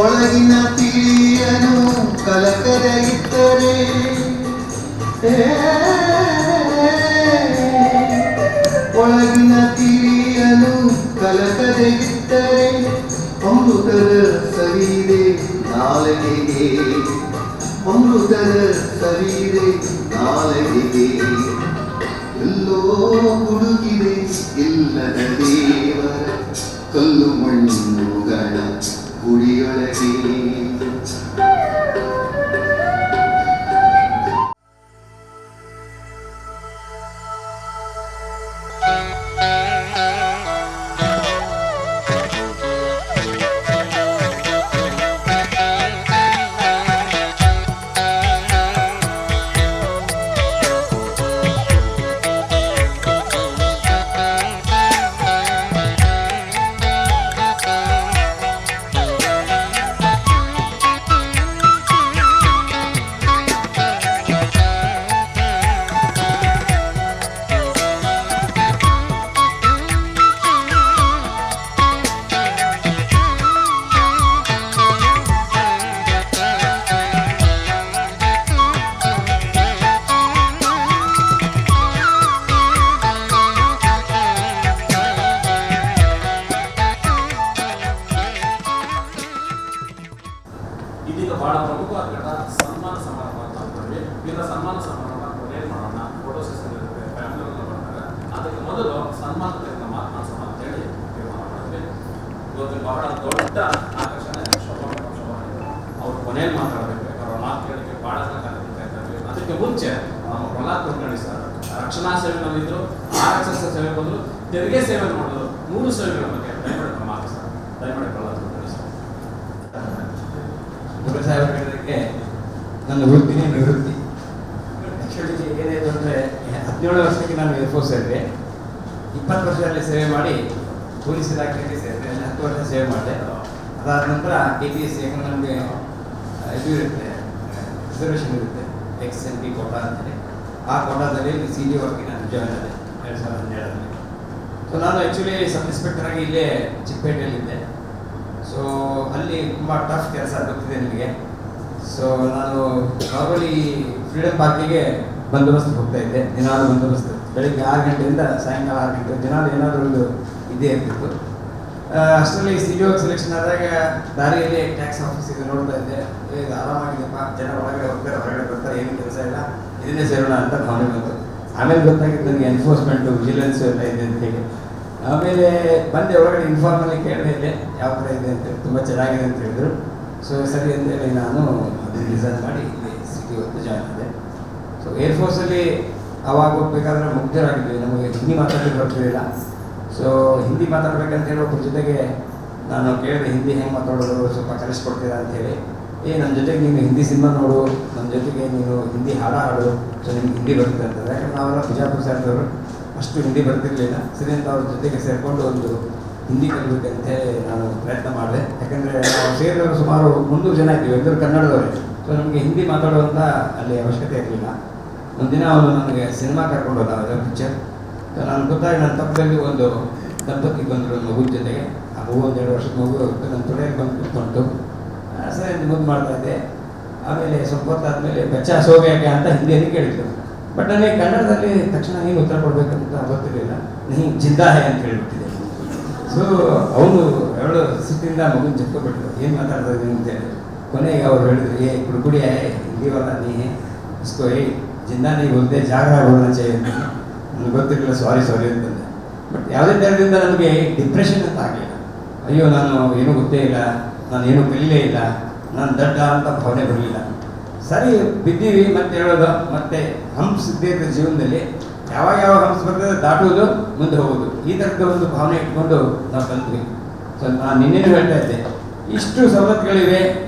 ಒಳಗಿನ ತಿಳಿಯನು ಕಲಕದ ಇಟ್ಟರೆ, ಒಳಗಿನ ತಿಳಿಯನು ಕಲಕದ ಇಟ್ಟರೆ ಅಮೃತದ ಸವಿದೆ ನಾಲಗೆಗೆ. ಅಮೃತದ ಸವಿದೆ ನಾಲಗೆಗೆ. ಎಲ್ಲೋ ಹುಡುಕಿದೆ ಇಲ್ಲದ ದೇವರ ಕಲ್ಲು ಮಣ್ಣುಗಳ ಗುಡಿಯೊಳಗೆ. ಇದೀಗ ಬಹಳ ಪ್ರಮುಖವಾದ ಘಟ್ಟ ಸನ್ಮಾನ ಸಮಾರಂಭ ಅಂತ ಅಂದ್ಕೊಂಡ್ವಿ. ಇದರ ಸನ್ಮಾನ ಸಮಾರಂಭ ಏನು ಮಾಡೋಣ, ಫೋಟೋ ಸೆಷನ್ ಇರುತ್ತೆ, ಫ್ಯಾಮಿಲಿ ಎಲ್ಲ ಬರ್ತಾರೆ. ಅದಕ್ಕೆ ಮೊದಲು ಸನ್ಮಾನದಿಂದ ಮಾತನಾಡ್ಸೋಣ ಅಂತ ಹೇಳಿ ತೀರ್ಮಾನ ಮಾಡಿದ್ವಿ. ಇವತ್ತು ಬಹಳ ದೊಡ್ಡ ಆಕರ್ಷಣೆ ಶೋಭಾ. ಅವ್ರು ಕೊನೆಯಲ್ಲಿ ಮಾತಾಡಬೇಕು, ಅವ್ರ ಮಾತು ಕೇಳಲಿಕ್ಕೆ ಬಹಳ ಜನ ಕಾಲಿರ್ತಾ ಇದ್ದಾರೆ. ಅದಕ್ಕೆ ಅದಕ್ಕೆ ಮುಂಚೆ ನಮ್ಮ ಪ್ರಹ್ಲಾದ್ ಕುಲಕರ್ಣಿ ಸರ್ ರಕ್ಷಣಾ ಸೇವೆನಲ್ಲಿದ್ದರು, RSS ಸೇವೆ ಬಂದರು, ತೆರಿಗೆ ಸೇವೆ ಮಾಡಿದ್ರು. 3 ಸೇವೆಗಳ ಬಗ್ಗೆ ದಯಮಾಡಿ ಕ್ರಮ ಹಾಕಿ ಸರ್. ದಯಮಾಡಿ ಪ್ರಹ್ಲಾದ್ ಕುಲಕರ್ಣಿ ಸರ್. ಸಾಹೇಬ್ ಹೇಳಿದ್ದಕ್ಕೆ ನನ್ನ ವೃತ್ತಿನೇ ನಿವೃತ್ತಿ. ಆ್ಯಕ್ಚುಲಿ ಏನಾಯಿತು ಅಂದರೆ 17 ವರ್ಷಕ್ಕೆ ನಾನು ಏರ್ಫೋರ್ಸ್ ಸೇರಿದೆ. 20 ವರ್ಷದಲ್ಲಿ ಸೇವೆ ಮಾಡಿ ಪೊಲೀಸ್ ಇಲಾಖೆಯಲ್ಲಿ ಸೇರಿದೆ. 10 ವರ್ಷ ಸೇವೆ ಮಾಡಿದೆ. ಅದಾದ ನಂತರ KPS ಯಾಕಂದ್ರೆ ನಮಗೆ ಇದು ಇರುತ್ತೆ, ರಿಸರ್ವೇಷನ್ ಇರುತ್ತೆ, XMP ಕೋಟಾ ಅಂತೇಳಿ. ಆ ಕೋಟಾದಲ್ಲಿ CG ವರ್ಗೆ ನಾನು ಜಾಯ್ನ್ ಆದೆ 2012ರಲ್ಲಿ. ಸೊ ನಾನು ಆ್ಯಕ್ಚುಲಿ ಸಬ್ ಇನ್ಸ್ಪೆಕ್ಟರ್ ಆಗಿ ಇಲ್ಲೇ ಚಿಕ್ಕಪೇಟೆಯಲ್ಲಿದ್ದೆ. ಸೊ ಅಲ್ಲಿ ತುಂಬ ಟಫ್ ಕೆಲಸ ಗೊತ್ತಿದೆ ನಿಮಗೆ. ಸೊ ನಾನು ನಾರ್ಮಲಿ ಫ್ರೀಡಮ್ ಪಾರ್ಕಿಗೆ ಬಂದೋಬಸ್ತ್ ಹೋಗ್ತಾ ಇದ್ದೆ. ದಿನಾಲು ಬಂದೋಬಸ್ತ್ ಬೆಳಿಗ್ಗೆ 6 ಗಂಟೆಯಿಂದ ಸಾಯಂಕಾಲ 6 ಗಂಟೆ ದಿನಾಲು ಏನಾದರೂ ಒಂದು ಇದೇ ಇರ್ತಿತ್ತು. ಅಷ್ಟರಲ್ಲಿ CG ಸೆಲೆಕ್ಷನ್ ಆದಾಗ ದಾರಿಯಲ್ಲಿ ಟ್ಯಾಕ್ಸ್ ಆಫೀಸಿಗೆ ನೋಡ್ತಾ ಇದ್ದೆ, ಇದು ಆರಾಮಾಗಿದೆಪ್ಪ, ಜನ ಒಳಗಡೆ ಹೋಗ್ತಾರೆ ಹೊರಗಡೆ ಬರ್ತಾರೆ, ಏನು ಕೆಲಸ ಇಲ್ಲ, ಇದನ್ನೇ ಸೇರೋಣ ಅಂತ ಭಾವನೆ ಬಂತು. ಆಮೇಲೆ ಗೊತ್ತಾಗಿದ್ದು ನನಗೆ ಎನ್ಫೋರ್ಸ್ಮೆಂಟು ವಿಜಿಲೆನ್ಸು ಎಲ್ಲ ಇದೆ ಅಂತ ಹೇಳಿ. ಆಮೇಲೆ ಬಂದೆ ಒಳಗಡೆ ಇನ್ಫಾರ್ಮಲ್ಲಿ ಕೇಳಿದೆ ಇಲ್ಲಿ ಯಾವ ಥರ ಇದೆ ಅಂತ, ತುಂಬ ಚೆನ್ನಾಗಿದೆ ಅಂತ ಹೇಳಿದ್ರು. ಸೊ ಸರಿ ಅಂತೇಳಿ ನಾನು ಅದನ್ನು ಡಿಸೈನ್ ಮಾಡಿ ಇಲ್ಲಿ ಸಿಟಿ ಹೊತ್ತು ಜಾಯ್ನ್ ಆದೆ. ಸೊ ಏರ್ಫೋರ್ಸಲ್ಲಿ ಅವಾಗ ಹೋಗ್ಬೇಕಾದ್ರೆ ಮುಗ್ಧರಾಗಿದ್ವಿ, ನಮಗೆ ಹಿಂದಿ ಮಾತಾಡಲಿಕ್ಕೆ ಬರ್ತಿರಲಿಲ್ಲ. ಸೊ ಹಿಂದಿ ಮಾತಾಡ್ಬೇಕಂತ ಹೇಳಿ ಒಬ್ಬರ ಜೊತೆಗೆ ನಾನು ಕೇಳಿದೆ, ಹಿಂದಿ ಹೆಂಗೆ ಮಾತಾಡೋದು, ಸ್ವಲ್ಪ ಕಲಿಸ್ಕೊಡ್ತೀರಾ ಅಂತೇಳಿ. ನನ್ನ ಜೊತೆಗೆ ನೀನು ಹಿಂದಿ ಸಿನಿಮಾ ನೋಡು, ನಮ್ಮ ಜೊತೆಗೆ ನೀನು ಹಿಂದಿ ಹಾಡು, ಸೊ ನಿಮ್ಗೆ ಹಿಂದಿ ಬರುತ್ತೆ ಅಂತಂದರೆ. ಯಾಕಂದ್ರೆ ನಾವೆಲ್ಲ ಬಿಜಾಪುರ ಸಾರ್ದವರು, ಅಷ್ಟು ಹಿಂದಿ ಬರ್ತಿರಲಿಲ್ಲ. ಸರಿ ಅಂತ ಅವ್ರ ಜೊತೆಗೆ ಸೇರಿಕೊಂಡು ಒಂದು ಹಿಂದಿ ಕಲಿಬೇಕಂತ ಹೇಳಿ ನಾನು ಪ್ರಯತ್ನ ಮಾಡಿದೆ. ಯಾಕಂದರೆ ನಾವು ಸೇರಿದವರು ಸುಮಾರು 300 ಜನ ಇದ್ದೀವಿ, ಎಲ್ಲರೂ ಕನ್ನಡದವರೇ. ಸೊ ನಮಗೆ ಹಿಂದಿ ಮಾತಾಡುವಂಥ ಅಲ್ಲಿ ಅವಶ್ಯಕತೆ ಇರಲಿಲ್ಲ. ಒಂದಿನ ಅವನು ನನಗೆ ಸಿನಿಮಾ ಕರ್ಕೊಂಡು ಹೋದ, ಅದರ ಪಿಕ್ಚರ್. ಸೊ ನಾನು ಗೊತ್ತಾಗಿ ನನ್ನ ಪಕ್ಕದಲ್ಲಿ ಒಂದು ದಂಪತಿ ಬಂದರು ಮಗು ಜೊತೆಗೆ. ಆ ಮಗು 1-2 ವರ್ಷದ ಮಗು ನನ್ನ ತೊಡೆಯಲ್ಲಿ ಬಂದು ಕೂತ್ಕೊಂಡು ಸರಿ ಮುದ್ದು ಮಾಡ್ತಾಯಿದ್ದೆ. ಆಮೇಲೆ ಸ್ವಲ್ಪ ಹೊತ್ತಾದಮೇಲೆ ಬಚ್ಚಾ ಸೋಗ್ಯಾಕೆ ಅಂತ ಹಿಂದಿಯಲ್ಲಿ ಕೇಳಿದ್ರು. ಬಟ್ ನನಗೆ ಕನ್ನಡದಲ್ಲಿ ತಕ್ಷಣ ಏನು ಉತ್ತರ ಕೊಡಬೇಕಂತ ಗೊತ್ತಿರಲಿಲ್ಲ. ನೀ ಜಿಂದಾ ಹೇ ಅಂತ ಹೇಳಿಬಿಟ್ಟಿದೆ. ಸೊ ಅವನು 2 ಸಿಟ್ಟಿಂದ ಮಗುನ ಜಪ್ಕೊಬಿಟ್ರು, ಏನು ಮಾತಾಡ್ತಾ ಇದ್ದೀನಿ ಅಂತೇಳಿ. ಕೊನೆಗೆ ಅವ್ರು ಹೇಳಿದ್ರು, ಕುಡುಕುಡಿ ಹಿಂದಿ ವಾಲ ನೀ ಇಸ್ಕೋ ಜಿಂದಾ ನೀ बोलते ಜಾಗ್ರ बोलना चाहिए ಅಂತ. ನನಗೆ ಗೊತ್ತಿರಲಿಲ್ಲ, ಸಾರಿ ಅಂತಂದೆ. ಬಟ್ ಯಾವುದೇ ಥರದಿಂದ ನಮಗೆ ಡಿಪ್ರೆಷನ್ ಅಂತ ಆಗಲಿಲ್ಲ. ಅಯ್ಯೋ ನಾನು ಏನೂ ಗೊತ್ತೇ ಇಲ್ಲ, ನಾನು ಏನೂ ಕಲೀಲೇ ಇಲ್ಲ, ನಾನು ದಡ್ಡ ಅಂತ ಭಾವನೆ ಬರಲಿಲ್ಲ. ಸರಿ ಬಿದ್ದೀವಿ ಮತ್ತೆ ಹೇಳೋದು, ಮತ್ತೆ ಹಂಪ್ಸ್ ಇದ್ದೇ ಇರೋ ಜೀವನದಲ್ಲಿ ಯಾವಾಗ ಹಂಪ್ಸ್ ಬರ್ತದೆ ದಾಟುವುದು, ಮುಂದೆ ಹೋಗೋದು, ಈ ಥರದ ಒಂದು ಭಾವನೆ ಇಟ್ಕೊಂಡು ನಾವು ಕಲ್ತ್ವಿ. ಸೊ ನಾನು ನಿನ್ನೇನು ಹೇಳ್ತಾ ಇದ್ದೆ, ಇಷ್ಟು ಸವಲತ್ತುಗಳಿವೆ,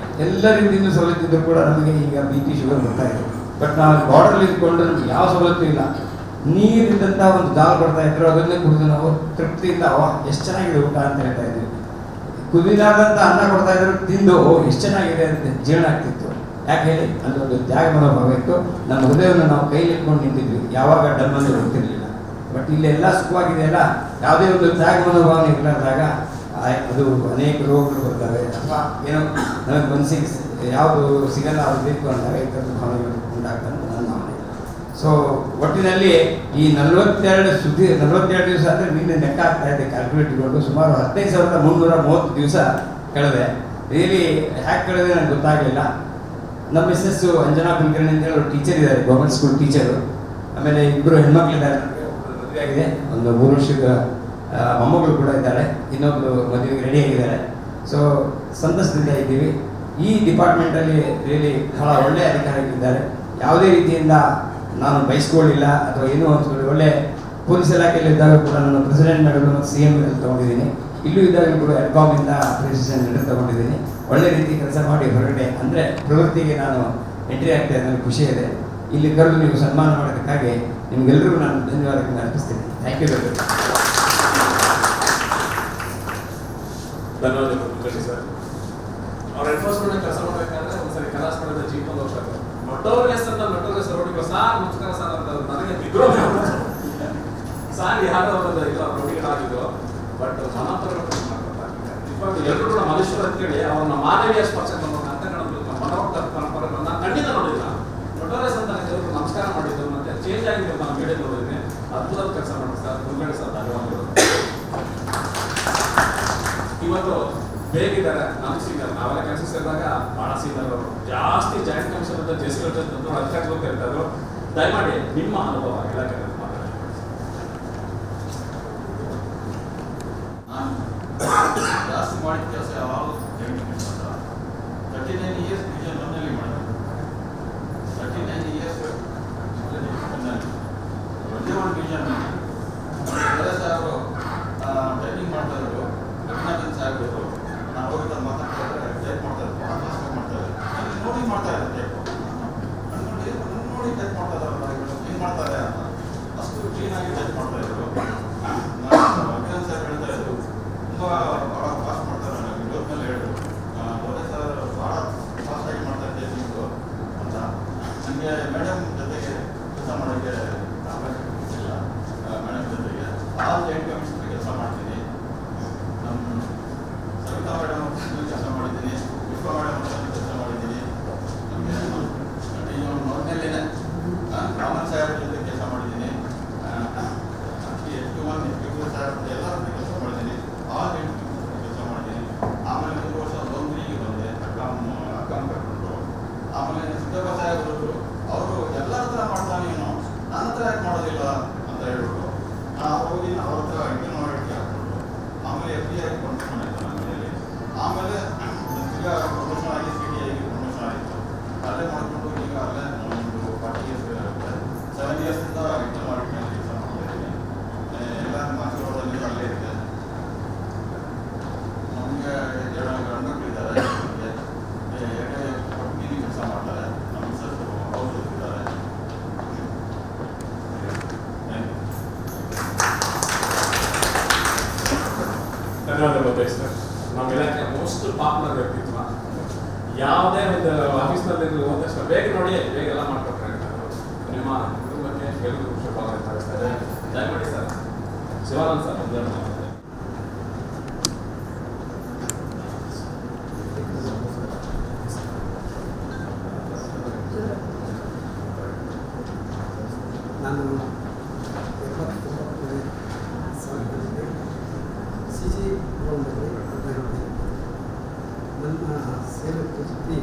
ಎಲ್ಲ ರೀತಿಯಿಂದ ಸವಲತ್ತಿದ್ದರೂ ಕೂಡ ನಮಗೆ ಈಗ BP ಶುಗರ್ ಬರ್ತಾ ಇದೆ. ಬಟ್ ನಾವು ಬಾರ್ಡರ್ಲಿ ಇದ್ಕೊಂಡು ನಮ್ಗೆ ಯಾವ ಸವಲತ್ತು ಇಲ್ಲ. ನೀರಿದ್ದಂಥ ಒಂದು ದಾಲ್ ಕೊಡ್ತಾ ಇದ್ರು, ಅದನ್ನೇ ಕುಡಿದು ನಾವು ತೃಪ್ತಿಯಿಂದ ಎಷ್ಟು ಚೆನ್ನಾಗಿದೆ ಊಟ ಅಂತ ಹೇಳ್ತಾ ಇದ್ವಿ. ಕುದಿಲಾದಂಥ ಅನ್ನ ಕೊಡ್ತಾ ಇದ್ರು, ತಿಂದು ಎಷ್ಟು ಚೆನ್ನಾಗಿದೆ ಅಂತ ಜೀರ್ಣ ಆಗ್ತಿತ್ತು. ಯಾಕೆ ಹೇಳಿ, ಅಲ್ಲೊಂದು ತ್ಯಾಗ ಮನೋಭಾವ ಇತ್ತು. ನಮ್ಮ ಹೃದಯವನ್ನು ನಾವು ಕೈಲಿ ಇಟ್ಕೊಂಡು ನಿಂತಿದ್ವಿ, ಯಾವಾಗ ಡಮ್ಮನ್ನು ಗೊತ್ತಿರಲಿಲ್ಲ. ಬಟ್ ಇಲ್ಲೆಲ್ಲ ಸುಖವಾಗಿದೆಯಲ್ಲ, ಯಾವುದೇ ಒಂದು ತ್ಯಾಗ ಮನೋಭಾವನೆ ಇರಲಾರ್ದಾಗ ಅದು ಅನೇಕ ರೋಗಗಳು ಬರ್ತವೆ, ಅಥವಾ ಏನೋ ನಮಗೆ ಮನಸ್ಸಿಗೆ ಯಾವುದು ಸಿಗಲ್ಲ ಅದು ಬೇಕು ಅಂದಾಗ ಈ ಥರದ ಭಾವನೆಗಳು ಉಂಟಾಗ್ತದೆ ನನ್ನ ಭಾವನೆ. ಸೊ ಒಟ್ಟಿನಲ್ಲಿ ಈ 42 ದಿವಸ ಅಂದರೆ ನಿನ್ನೆ ಲೆಕ್ಕ ಆಗ್ತಾ ಇದೆ ಕ್ಯಾಲ್ಕುಲೇಟ್ ಇಟ್ಕೊಂಡು ಸುಮಾರು 15,330 ದಿವಸ ಕಳೆದೆ. ರಿಯಲಿ ಹ್ಯಾಕ್ ಕಳೆದೆ ನನಗೆ ಗೊತ್ತಾಗಲಿಲ್ಲ. ನಮ್ಮ ಮಿಸ್ಸಸ್ಸು ಅಂಜನಾ ಕುಲಕರ್ಣಿ ಅಂತ ಹೇಳಿ ಟೀಚರ್ ಇದ್ದಾರೆ, ಗೌರ್ಮೆಂಟ್ ಸ್ಕೂಲ್ ಟೀಚರು. ಆಮೇಲೆ 2 ಹೆಣ್ಮಕ್ಳಿದ್ದಾರೆ, ಮದುವೆ ಆಗಿದೆ, ಒಂದು 3 ವರ್ಷದ ಮೊಮ್ಮಗಳು ಕೂಡ ಇದ್ದಾಳೆ, ಇನ್ನೊಬ್ರು ಮದುವೆಗೆ ರೆಡಿ ಆಗಿದ್ದಾರೆ. ಸೊ ಸಂತಸದಿಂದ ಇದ್ದೀವಿ. ಈ ಡಿಪಾರ್ಟ್ಮೆಂಟಲ್ಲಿ ರಿಯಲಿ ಬಹಳ ಒಳ್ಳೆಯ ಅಧಿಕಾರಿಗಳಿದ್ದಾರೆ. ಯಾವುದೇ ರೀತಿಯಿಂದ ನಾನು ಬಯಸ್ಕೊಳ್ಳಿಲ್ಲ ಅಥವಾ ಏನೂ ಅನ್ಸ್ಕೊಳ್ಳಿ. ಒಳ್ಳೆ ಪೊಲೀಸ್ ಇಲಾಖೆಯಲ್ಲಿ ಇದ್ದಾಗ ಕೂಡ ನಾನು ಪ್ರೆಸಿಡೆಂಟ್ ಮೆಡಲ್ ಮತ್ತು CM ಮೆಡಲ್ ತೊಗೊಂಡಿದ್ದೀನಿ. ಇಲ್ಲೂ ಇದ್ದಾಗಲೂ ಕೂಡ ಎಡ್ಕಾಮಿಂದ ಪ್ರೆಸಿಡೆಂಟ್ ಮೆಡಲ್ ತೊಗೊಂಡಿದ್ದೀನಿ. ಒಳ್ಳೆ ರೀತಿ ಕೆಲಸ ಮಾಡಿ ಹೊರಗಡೆ ಅಂದರೆ ಪ್ರವೃತ್ತಿಗೆ ನಾನು ಎಂಟ್ರಿ ಆಗ್ತಾ ಇದ್ದ ನನಗೆ ಖುಷಿ ಇದೆ. ಇಲ್ಲಿ ಕರೆದು ನೀವು ಸನ್ಮಾನ ಮಾಡೋದಕ್ಕಾಗಿ ನಿಮಗೆಲ್ಲರಿಗೂ ನಾನು ಧನ್ಯವಾದಗಳನ್ನು ಅರ್ಪಿಸ್ತೀನಿ. Thank you very much. ಧನ್ಯವಾದಗಳು ಕುಲಕರ್ಣಿ ಸರ್. ಅವ್ರ ಎನ್ಫೋರ್ಸ್ಮೆಂಟ್ ಕೆಲಸ ಮಾಡಬೇಕಾದ್ರೆ ಒಂದ್ಸರಿ ಕಲಾಸ್ ಮಾಡಿದ ಜೀಪ್ ಒಂದು ವರ್ಷ ನಟೋರಿಯಸ್ ರೋಡಿಗೆ ಸಾರ್ ನಮಸ್ಕಾರ ಸರ್ ಅಂತ ನನಗೆ ಬಿದ್ರು ಸಾರ್ ಯಾರೋ ಒಂದು ಇಲ್ಲ ರೋಡಿಗಳಾಗಿದ್ರು. ಬಟ್ ಮನೋತ್ತರಗಳು ಮಾಡ್ತಾರೆ, ಎಲ್ಲರೂ ಕೂಡ ಮನುಷ್ಯರು ಅಂತೇಳಿ ಅವ್ರನ್ನ ಮಾನವೀಯ ಸ್ಪರ್ಶ ಹಂತಗಳನ್ನು ಮನೋಕ್ತ ಪರಂಪರೆಗಳನ್ನ ನಾನು ಖಂಡಿತ ನೋಡಿಲ್ಲ. ನಟೋರಿಯಸ್ ಅಂತ ಎಲ್ಲರೂ ನಮಸ್ಕಾರ ಮಾಡಿದ್ದು, ಮತ್ತೆ ಚೇಂಜ್ ಆಗಿದೆ ನಾನು ವಿಡಿಯೋ ನೋಡಿದ್ದೀನಿ. ಅದ್ಭುತ ಕೆಲಸ ಮಾಡಿ ಸರ್, ಕುಲಕರ್ಣಿ ಸರ್ ಧನ್ಯವಾದಗಳು. ಇವತ್ತು ಬೇಗಿದ್ದಾರೆ, ನಮ್ಗೆ ಸಿಗಲ್ಲ. ನಾವೆಲ್ಲ ಕೆಲಸ ಸೇರಿದಾಗ ಭಾಳ ಸಿಗಲ್ಲ. ಜಾಸ್ತಿ ಜಾಯಿಂಟ್ ಕಮಿಷನ್ ಅಂತ JC ಅಧಿಕಾರಿಗಳು ಇರ್ತಾರೋ. ದಯಮಾಡಿ ನಿಮ್ಮ ಅನುಭವ ಇಲಾಖೆ ಜಾಸ್ತಿ ಮಾಡಿದ ಕೆಲಸ ಯಾವಾಗಲೂ 39 ಇಯರ್ಸ್ ನಿಜ ನನ್ನಲ್ಲಿ ಮಾಡಿದೆ. 39 ಇಯರ್ಸ್ ಸಿದ್ದಪ್ಪ ಸಾಹೇಬರು ಅವರು ಎಲ್ಲರ ಹತ್ರ ಮಾಡ್ತಾನೇನೋ ನನ್ನ ಹತ್ರ ಯಾಕೆ ಮಾಡೋದಿಲ್ಲ ಅಂತ ಹೇಳ್ಬಿಟ್ಟು ನಾನು ಹೋಗಿ ಅವ್ರ ಹತ್ರ ಇಂಟರ್ವ್ಯೂ ಮಾಡಿ ಹಾಕ್ಬಿಟ್ಟು ಆಮೇಲೆ FBI ಪ್ರಮೋಷನ್ ಆಯಿತು ನನ್ನ ಮನೆಯಲ್ಲಿ. ಆಮೇಲೆ ಈಗ ಪ್ರಮೋಷನ್ ಆಗಿ CTI ಪ್ರಮೋಷನ್ ಆಯಿತು. ಅಲ್ಲೇ ಮಾಡಿಕೊಂಡು ಈಗ ಅಲ್ಲೇ ಒಂದು 40 ಇಯರ್ಸ್ ಇರುತ್ತೆ. 7 ಇಯರ್ಸಿಂದ ಇಂಟರ್ ಮಾಡಿಕೊಂಡು ಕೆಲಸ ಮಾಡ್ತಾ ಇದ್ದೀನಿ. ಎಲ್ಲ ಮಾರ್ಕ್ಸ್ಗಳಲ್ಲಿ ಅಲ್ಲೇ ಇದೆ. ನಮಗೆ 2 ಗಂಡುಗಳಿದ್ದಾರೆ. ಕಂಪ್ನಿಲಿ ಕೆಲಸ ಮಾಡ್ತಾರೆ. ನಮ್ಮ ಸರ್ ಅವರು ಇದ್ದಾರೆ. ಧನ್ಯವಾದಗಳು ಸರ್. ನಮ್ಮ ಇಲಾಖೆ ಮೋಸ್ಟ್ ಪಾಪ್ಯುಲರ್ ವ್ಯಕ್ತಿತ್ವ. ಯಾವುದೇ ಒಂದು ಆಫೀಸ್ನಲ್ಲಿ ಹೋದ ತಕ್ಷಣ ಬೇಗ ನೋಡಿ ಬೇಗ ಎಲ್ಲ ಮಾಡ್ಕೊಟ್ರೆ ನಿಮ್ಮ ಕುಟುಂಬಕ್ಕೆ ಎಲ್ಲರಿಗೂ ಶುಭವಾಗಿ ತಿಳಿಸ್ತಾರೆ. ದಯಮಾಡಿ ಸರ್ ಶಿವಾನಂದ್ ಸರ್ ಒಂದು ಮಾತಾಡ್ತಾರೆ. ನಾನು 79ನೇ ಸಾಲಿನಲ್ಲಿ CG ಗ್ರೌಂಡಲ್ಲಿ ಹೊರಟಿದ್ದೆ. ನನ್ನ ಸೇವೆ ಪೂರ್ತಿ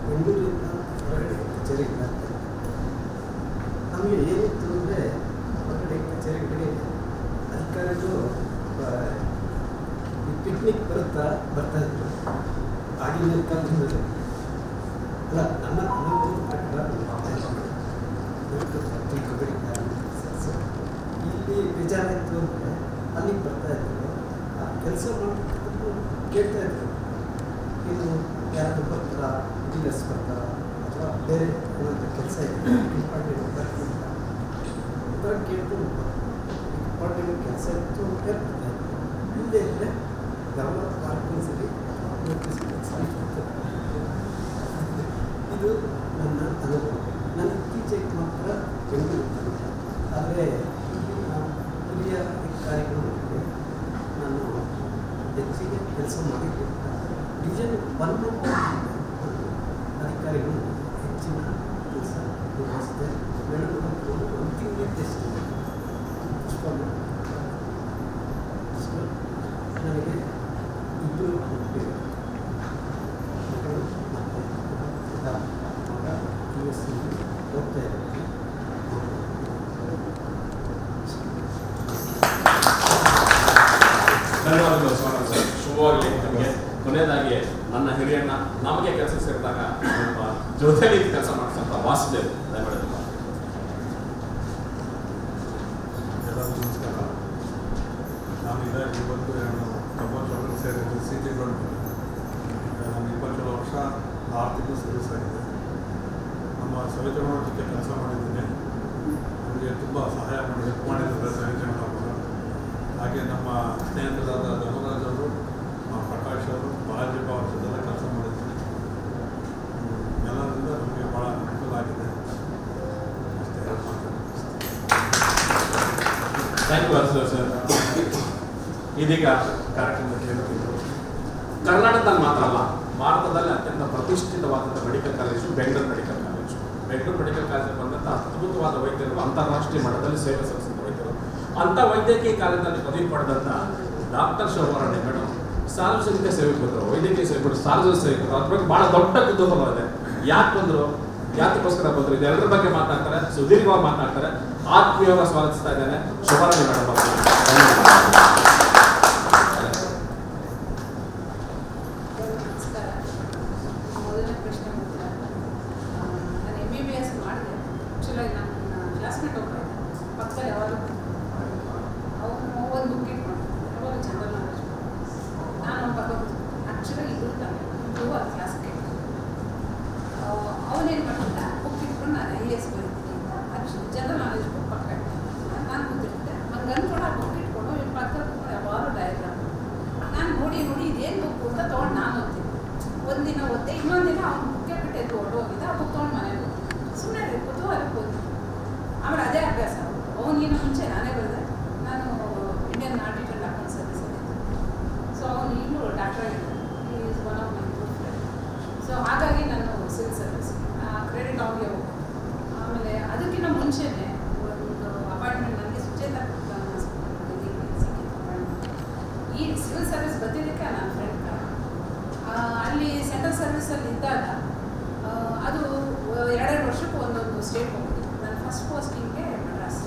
ಬೆಂಗಳೂರಿನ ಹೊರಗಡೆ ಕಚೇರಿಗೆ ಬರ್ತಾರೆ. ನಮಗೆ ಏನಿತ್ತು ಅಂದರೆ ಹೊರಗಡೆ ಕಚೇರಿಗಳಿಗೆ ಅಧಿಕಾರಿಗಳು ಈ ಪಿಕ್ನಿಕ್ ಬರ್ತಾಯಿದ್ರು. ಆಗಿನ ಕಾಲದಲ್ಲಿ ಅಲ್ಲ ನಮ್ಮ ಅನುಭವ ಪ್ರಕಾರ ಇಲ್ಲಿ ಬೇಜಾರಾಯಿತು ಅಂದರೆ ಅಲ್ಲಿಗೆ ಬರ್ತಾಯಿದ್ರು. ಆ ಕೆಲಸ ಮಾಡ್ಕೊಂಡು ಕೇಳ್ತಾ ಇದ್ರು, ಇದು ಯಾರು ಬರ್ತಾರಾ, ಡೀಲರ್ಸ್ ಬರ್ತಾರಾ ಅಥವಾ ಬೇರೆ ಏನಾದರೂ ಕೆಲಸ ಇದೆ ಇಂಪಾರ್ಟೆಂಟ್ ಬರ್ತಿಲ್ಲ ಅಂತ ಕೇಳ್ಕೊಂಡು ಇಂಪಾರ್ಟೆಂಟ್ ಕೆಲಸ ಇತ್ತು ಅಂತ ಬರ್ತಾಯಿದ್ರು. ಇಲ್ಲದೆ ಇದ್ದರೆ ಯಾವ ಪಾರ್ಕಿಂಗ್ಸಲ್ಲಿ ಇದು ನನ್ನ ಅನುಭವ. ನನ್ನ ಇತ್ತೀಚೆಗೆ ಮಾತ್ರ ಬೆಂಗಳೂರು, ಆದರೆ ಹಿರಿಯ ಅಧಿಕಾರಿಗಳು ನಾನು ಹೆಚ್ಚಿಗೆ ಕೆಲಸ ಮಾಡಿದ್ದೆ. ಡಿವಿಷನ್ 1 ಅಧಿಕಾರಿಗಳು ಹೆಚ್ಚಿನ ಕೆಲಸ ನಿರ್ವಹಿಸಿದೆ. ಮೇಡಮ್ ಒಂದು ತಿಂಗಳ ಟೆಸ್ಟ್ ನನಗೆ 2 ಮಕ್ಕಳು ಮತ್ತು ಮಗ US ಹೋಗ್ತಾ ಇದ್ದಾರೆ. ಧನ್ಯವಾದಗಳು ಶಿವಾನಂದ್ ಸರ್. ಶುಭವಾಗಲಿ ನಮಗೆ. ಕೊನೆಯದಾಗಿ ನನ್ನ ಹಿರಿಯಣ್ಣ ನಮಗೆ ಕೆಲಸ ಸೇರಿದಾಗ ಜೊತೆಲಿ ಕೆಲಸ ಮಾಡಿಸಂತ ವಾಸುದೇವ್ ದಯಮಾಡಿ. ಎಲ್ಲರಿಗೂ ನಮಸ್ಕಾರ. ನಾನು ಇದಾಗಿ ಬಂದು 90 ಸೇರಿದ್ದು CG ಗ್ರೌಂಡ್. ನಾನು 27 ವರ್ಷ 6 ತಿಂಗಳು ಸರ್ವಿಸ್ ಆಗಿದೆ. ನಮ್ಮ ಸವಿತಣ್ಣ ಜೊತೆ ಕೆಲಸ ಮಾಡಿದ್ದೀನಿ. ನಮಗೆ ತುಂಬ ಸಹಾಯ ಮಾಡಿದ್ದಾರೆ ಸವಿತಣ್ಣ ಅವರು. ಹಾಗೆ ನಮ್ಮ ಸ್ನೇಹಿತರಾದ ಧರ್ಮರಾಜ್ ಅವರು, ಪ್ರಕಾಶ್ ಅವರು, ಬಾಲಾಜಿ ಅವ್ರ ಜೊತೆಲ್ಲ ಕೆಲಸ ಮಾಡಿದ್ದೀನಿ. ಎಲ್ಲರಿಂದ ನಮಗೆ ಭಾಳ ಅನುಕೂಲ ಆಗಿದೆ. ಅಷ್ಟೇ ಥ್ಯಾಂಕ್ ಯು ಸರ್. ಇದೀಗ ಕಾರ್ಯಕ್ರಮಕ್ಕೆ ಹೇಳುತ್ತಿದ್ದು ಕರ್ನಾಟಕದಲ್ಲಿ ಮಾತ್ರ ಅಲ್ಲ, ಭಾರತದಲ್ಲಿ ಅತ್ಯಂತ ಪ್ರತಿಷ್ಠಿತವಾದಂಥ medical college Bengaluru medical college. Bengaluru medical ಕಾಲೇಜಲ್ಲಿ ಬಂದಂಥ ಅದ್ಭುತವಾದ ವೈದ್ಯರು, ಅಂತಾರಾಷ್ಟ್ರೀಯ ಮಟ್ಟದಲ್ಲಿ ಸೇವೆ ಸಲ್ಲಿಸಿದ ವೈದ್ಯರು. ಅಂಥ ವೈದ್ಯಕೀಯ ಕಾಲೇಜಲ್ಲಿ ಪದವಿ ಪಡೆದಂಥ ಡಾಕ್ಟರ್ ಶೋಭಾರಾಣಿ ಮೇಡಮ್ ಸಾರ್ವಜನಿಕ ಸೇವೆಗೆ ಬಂದರು, ವೈದ್ಯಕೀಯ ಸೇವೆ ಕೊಟ್ಟು ಸಾರ್ವಜನಿಕ ಸೇವೆ ಕೊಟ್ಟರು. ಅದ್ರ ಬಗ್ಗೆ ಭಾಳ ದೊಡ್ಡ ಕುತೂಹಲ ಇದೆ. ಯಾಕೆ ಬಂದರು, ಯಾತಕ್ಕೋಸ್ಕರ ಬಂದರು, ಇದೆಲ್ಲರ ಬಗ್ಗೆ ಮಾತನಾಡ್ತಾರೆ, ಸುದೀರ್ಘವಾಗಿ ಮಾತನಾಡ್ತಾರೆ. ಆತ್ಮೀಯವಾಗಿ ಸ್ವಾಗತಿಸ್ತಾ ಇದ್ದೇನೆ ಶೋಭಾರಾಣಿ ಮೇಡಮ್ ಅವರು. ನಮಸ್ಕಾರ. ಮೊದಲನೇ ಪ್ರಶ್ನೆ ನಾನು MBBS ಮಾಡಿದೆ. ಆ್ಯಕ್ಚುಲಾಗಿ ನನ್ನ ಕ್ಲಾಸ್ಮೇಟ್ ಒಬ್ಬರು ಪಕ್ಕದಲ್ಲಿ ಯಾವಾಗಲೂ ಅವನು ಒಂದು ಬುಕ್ ಇಟ್ಕೊಂಡು ಯಾವಾಗ ಜನರಲ್ ನಾಲೆಜ್ ನಾನು ಪಕ್ಕ ಆ್ಯಕ್ಚುಲಾಗಿ ಇದು ಅದು ಕ್ಲಾಸ್ಗೆ ಅವನೇನು ಮಾಡ್ತಿದ್ದ ಬುಕ್ ಇಟ್ಕೊಂಡು ನಾನು IAS ಬರೀತೀನಿ ಅಂತ ಜನರಲ್ ನಾಲೆಜ್ ಬುಕ್ ಪಕ್ಕ ನಾನು ಕೂತಿರ್ತೆ. ಹಂಗೆ ಅಂದ್ಕೊಂಡು ಆ ಬುಕ್ ಇಟ್ಕೊಂಡು ಪಕ್ಕ ಸ್ಟೇಟ್ ಹೋಗ್ತೀನಿ. ನನ್ನ ಫಸ್ಟ್ ಪೋಸ್ಟಿಂಗ್ಗೆ ಮದ್ರಾಸ್.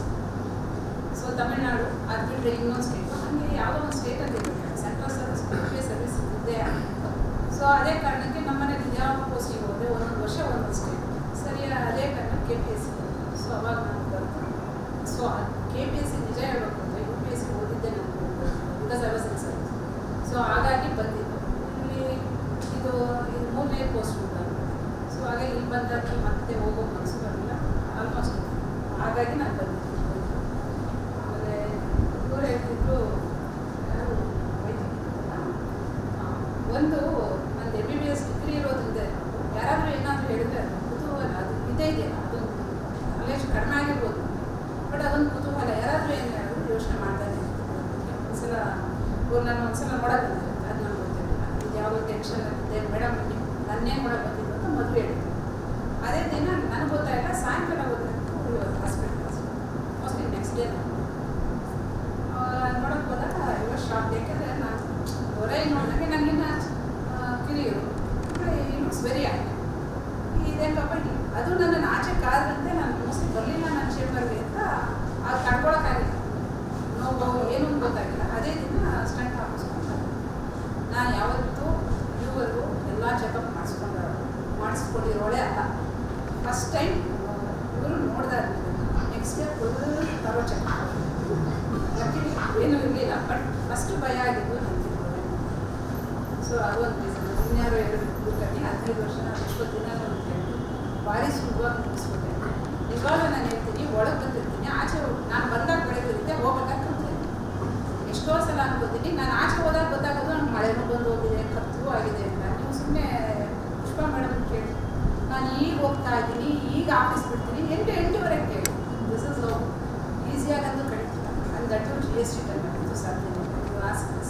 ಸೊ ತಮಿಳ್ನಾಡು ಅದು ಬಿಟ್ಟರೆ ಇನ್ನೊಂದು ಸ್ಟೇಟು, ಹಾಗೆ ಯಾವುದೋ ಒಂದು ಸ್ಟೇಟ್ ಅಂತ ಇರುತ್ತೆ, ಸೆಂಟ್ರಲ್ ಸರ್ವಿಸ್ ಸರ್ವಿಸ್ ಇದ್ದೇ. ಸೊ ಅದೇ ಕಾರಣಕ್ಕೆ ನಮ್ಮ ಮನೇಲಿ ಯಾವ ಪೋಸ್ಟಿಗೆ ಹೋದರೆ ಒಂದೊಂದು ವರ್ಷ ಒಂದೊಂದು ಸ್ಟೇಟ್ ಸರಿ. ಅದೇ ಕಾರಣ KPSC. ಸೊ ಅವಾಗ ನಾನು ಬರ್ತೀನಿ. ಸೊ KPSC ನಿಜ ಹೇಳಬೇಕು ಅಂದರೆ UPSC ಓದಿದ್ದೆ ನಾನು, because I was in service. So ಹಾಗಾಗಿ ಬಂದಿದ್ದು ಇಲ್ಲಿ. ಇದು 3ನೇ ಪೋಸ್ಟ್ ಅಂತ. ಸೊ ಹಾಗೆ ಇಲ್ಲಿ ಬಂದಾಗ ಮತ್ತೆ ಹೋಗೋ ಮನಸ್ಸು ಬರಲಿಲ್ಲ ಆಲ್ಮೋಸ್ಟ್, ಹಾಗಾಗಿ ನಾನು ಬಂದಿದ್ದೆ. ಆಮೇಲೆ ಇವರು ಹೇಳ್ತಿದ್ರು ಯಾರು ಒಂದು ನಂದು MBBS ಡಿಗ್ರಿ ಇರೋದ್ರಿಂದ ಯಾರಾದರೂ ಏನಾದರೂ ಹೇಳಿದ್ರೆ ಅದು ಕುತೂಹಲ, ಅದು ಇದೇ ಇದೆಯಲ್ಲ, ಅದು ನಾಲೆಜ್ ಕಡಿಮೆ ಆಗಿರ್ಬೋದು, ಬಟ್ ಅದೊಂದು ಕುತೂಹಲ. ಯಾರಾದರೂ ಏನು ಹೇಳಿದ್ರು ಯೋಚನೆ ಮಾಡ್ತಾನೆ. ಒಂದ್ಸಲ ನಾನು ಒಂದ್ಸಲ ನೋಡೋಕೆ ಬಂದಿದ್ದೆ, ಅದು ನನಗೆ ಗೊತ್ತಿರಲಿಲ್ಲ. ಇದು ಯಾವುದೋ ಟೆನ್ಷನ್ ಇದೆ ಮೇಡಮ್, ನನ್ನೇನು ಮಾಡೋಕೆ ಬಂದಿದ್ದು ಅಂತ ಮದುವೆ ಹೇಳಿದ್ರು. ಅದೇ ದಿನ ನನಗೆ ಗೊತ್ತಾಯಿಲ್ಲ, ಸಾಯಂಕಾಲ ಹೋದ್ರೆ ಹಾಸ್ಪಿಟಲ್ ಮೋಸ್ಟ್ಲಿ ನೆಕ್ಸ್ಟ್ ಡೇ ನೋಡೋಕೆ ಹೋದಾಗ ಇವಾಗ ಶಾಕ್. ಯಾಕೆಂದರೆ ನಾನು ಹೊರಗೆ ನೋಡಿದಾಗ ನನಗಿನ್ನ ಕಿರಿಯರು ಲುಕ್ಸ್ ವೆರಿ ಆ್ಯಕ್ಟಿವ್. ಇದೇನಪ್ಪ ಅದು ನನ್ನನ್ನು ಆಚೆ ಕಾದ್ರಂತೆ ನಾನು ಮೋಸ್ಟ್ಲಿ ಬರಲಿಲ್ಲ ನನ್ನ ಚೇಂಬರ್ಗೆ ಅಂತ ಅದು ಕಳ್ಕೊಳಕ್ಕಾಗಿಲ್ಲ. ನೋವು ಏನು ಅಂತ ಗೊತ್ತಾಗಿಲ್ಲ. ಅದೇ ದಿನ ಸ್ಟಂಟ್ ಹಾಕಿಸ್ಕೊಂಡು ನಾನು ಯಾವತ್ತೂ ಇದುವರೆಗೂ ಎಲ್ಲ ಚೆಕಪ್ ಮಾಡಿಸ್ಕೊಂಡಿರೋಳೆ ಅಲ್ಲ. ಫಸ್ಟ್ ಟೈಮ್ ಇವರು ನೋಡಿದಾದ್ಮೇಲೆ ನೆಕ್ಸ್ಟ್ ಡೇ ಫುಲ್ ತರೋ ಚೆಕಪ್. ಲಕ್ಕಿಲಿ ಏನೂ ಇರಲಿಲ್ಲ, ಬಟ್ ಫಸ್ಟ್ ಭಯ ಆಗಿದ್ದು ನನಗೆ. ಸೊ ಅದೊಂದು ರೀಸನ್. ಇನ್ಯಾರು 2 ಕಟ್ಟಿ 15 ವರ್ಷ ನಾನು ಎಷ್ಟೊತ್ತು ದಿನ ಭಾರಿ ಸುಲಭವಾಗಿ ಮುಗಿಸ್ಬಿಟ್ಟೆ. ಇವಾಗ ನಾನು ಹೇಳ್ತೀನಿ, ಒಳಗೆ ಬಂದಿರ್ತೀನಿ, ಆಚೆ ನಾನು ಬಂದಾಗ ಬೆಳಗಿರುತ್ತೆ, ಹೋಗ್ಬೇಕಾದ್ರೆ ಕಲ್ತೀನಿ. ಎಷ್ಟೋ ಸಲ ಅನ್ಕೋತೀನಿ, ನಾನು ಆಚೆ ಹೋದಾಗ ಗೊತ್ತಾಗೋದು ನಂಗೆ ಮಳೆನೂ ಬಂದು ಹೋಗಿದೆ, ಕತ್ತೂ ಆಗಿದೆ ಅಂತ. ನೀವು ಸುಮ್ಮನೆ ಪುಷ್ಪ ಮೇಡಮ್ ಕೇಳಿ, ನಾನು ಈಗ ಹೋಗ್ತಾ ಇದ್ದೀನಿ, ಈಗ ಆಫೀಸ್ ಬಿಡ್ತೀನಿ, 8-8ವರೆಗೆ ಕೇಳಿ. ದಿಸ್ ಇಸ್ ಲೋ ಈಸಿಯಾಗಂತೂ ಕಳಿತಿಲ್ಲ. ನಾನು ದಟ್ಟು GST ಟೈಮ್ ಆಗಿತ್ತು ಸಾಧ್ಯ.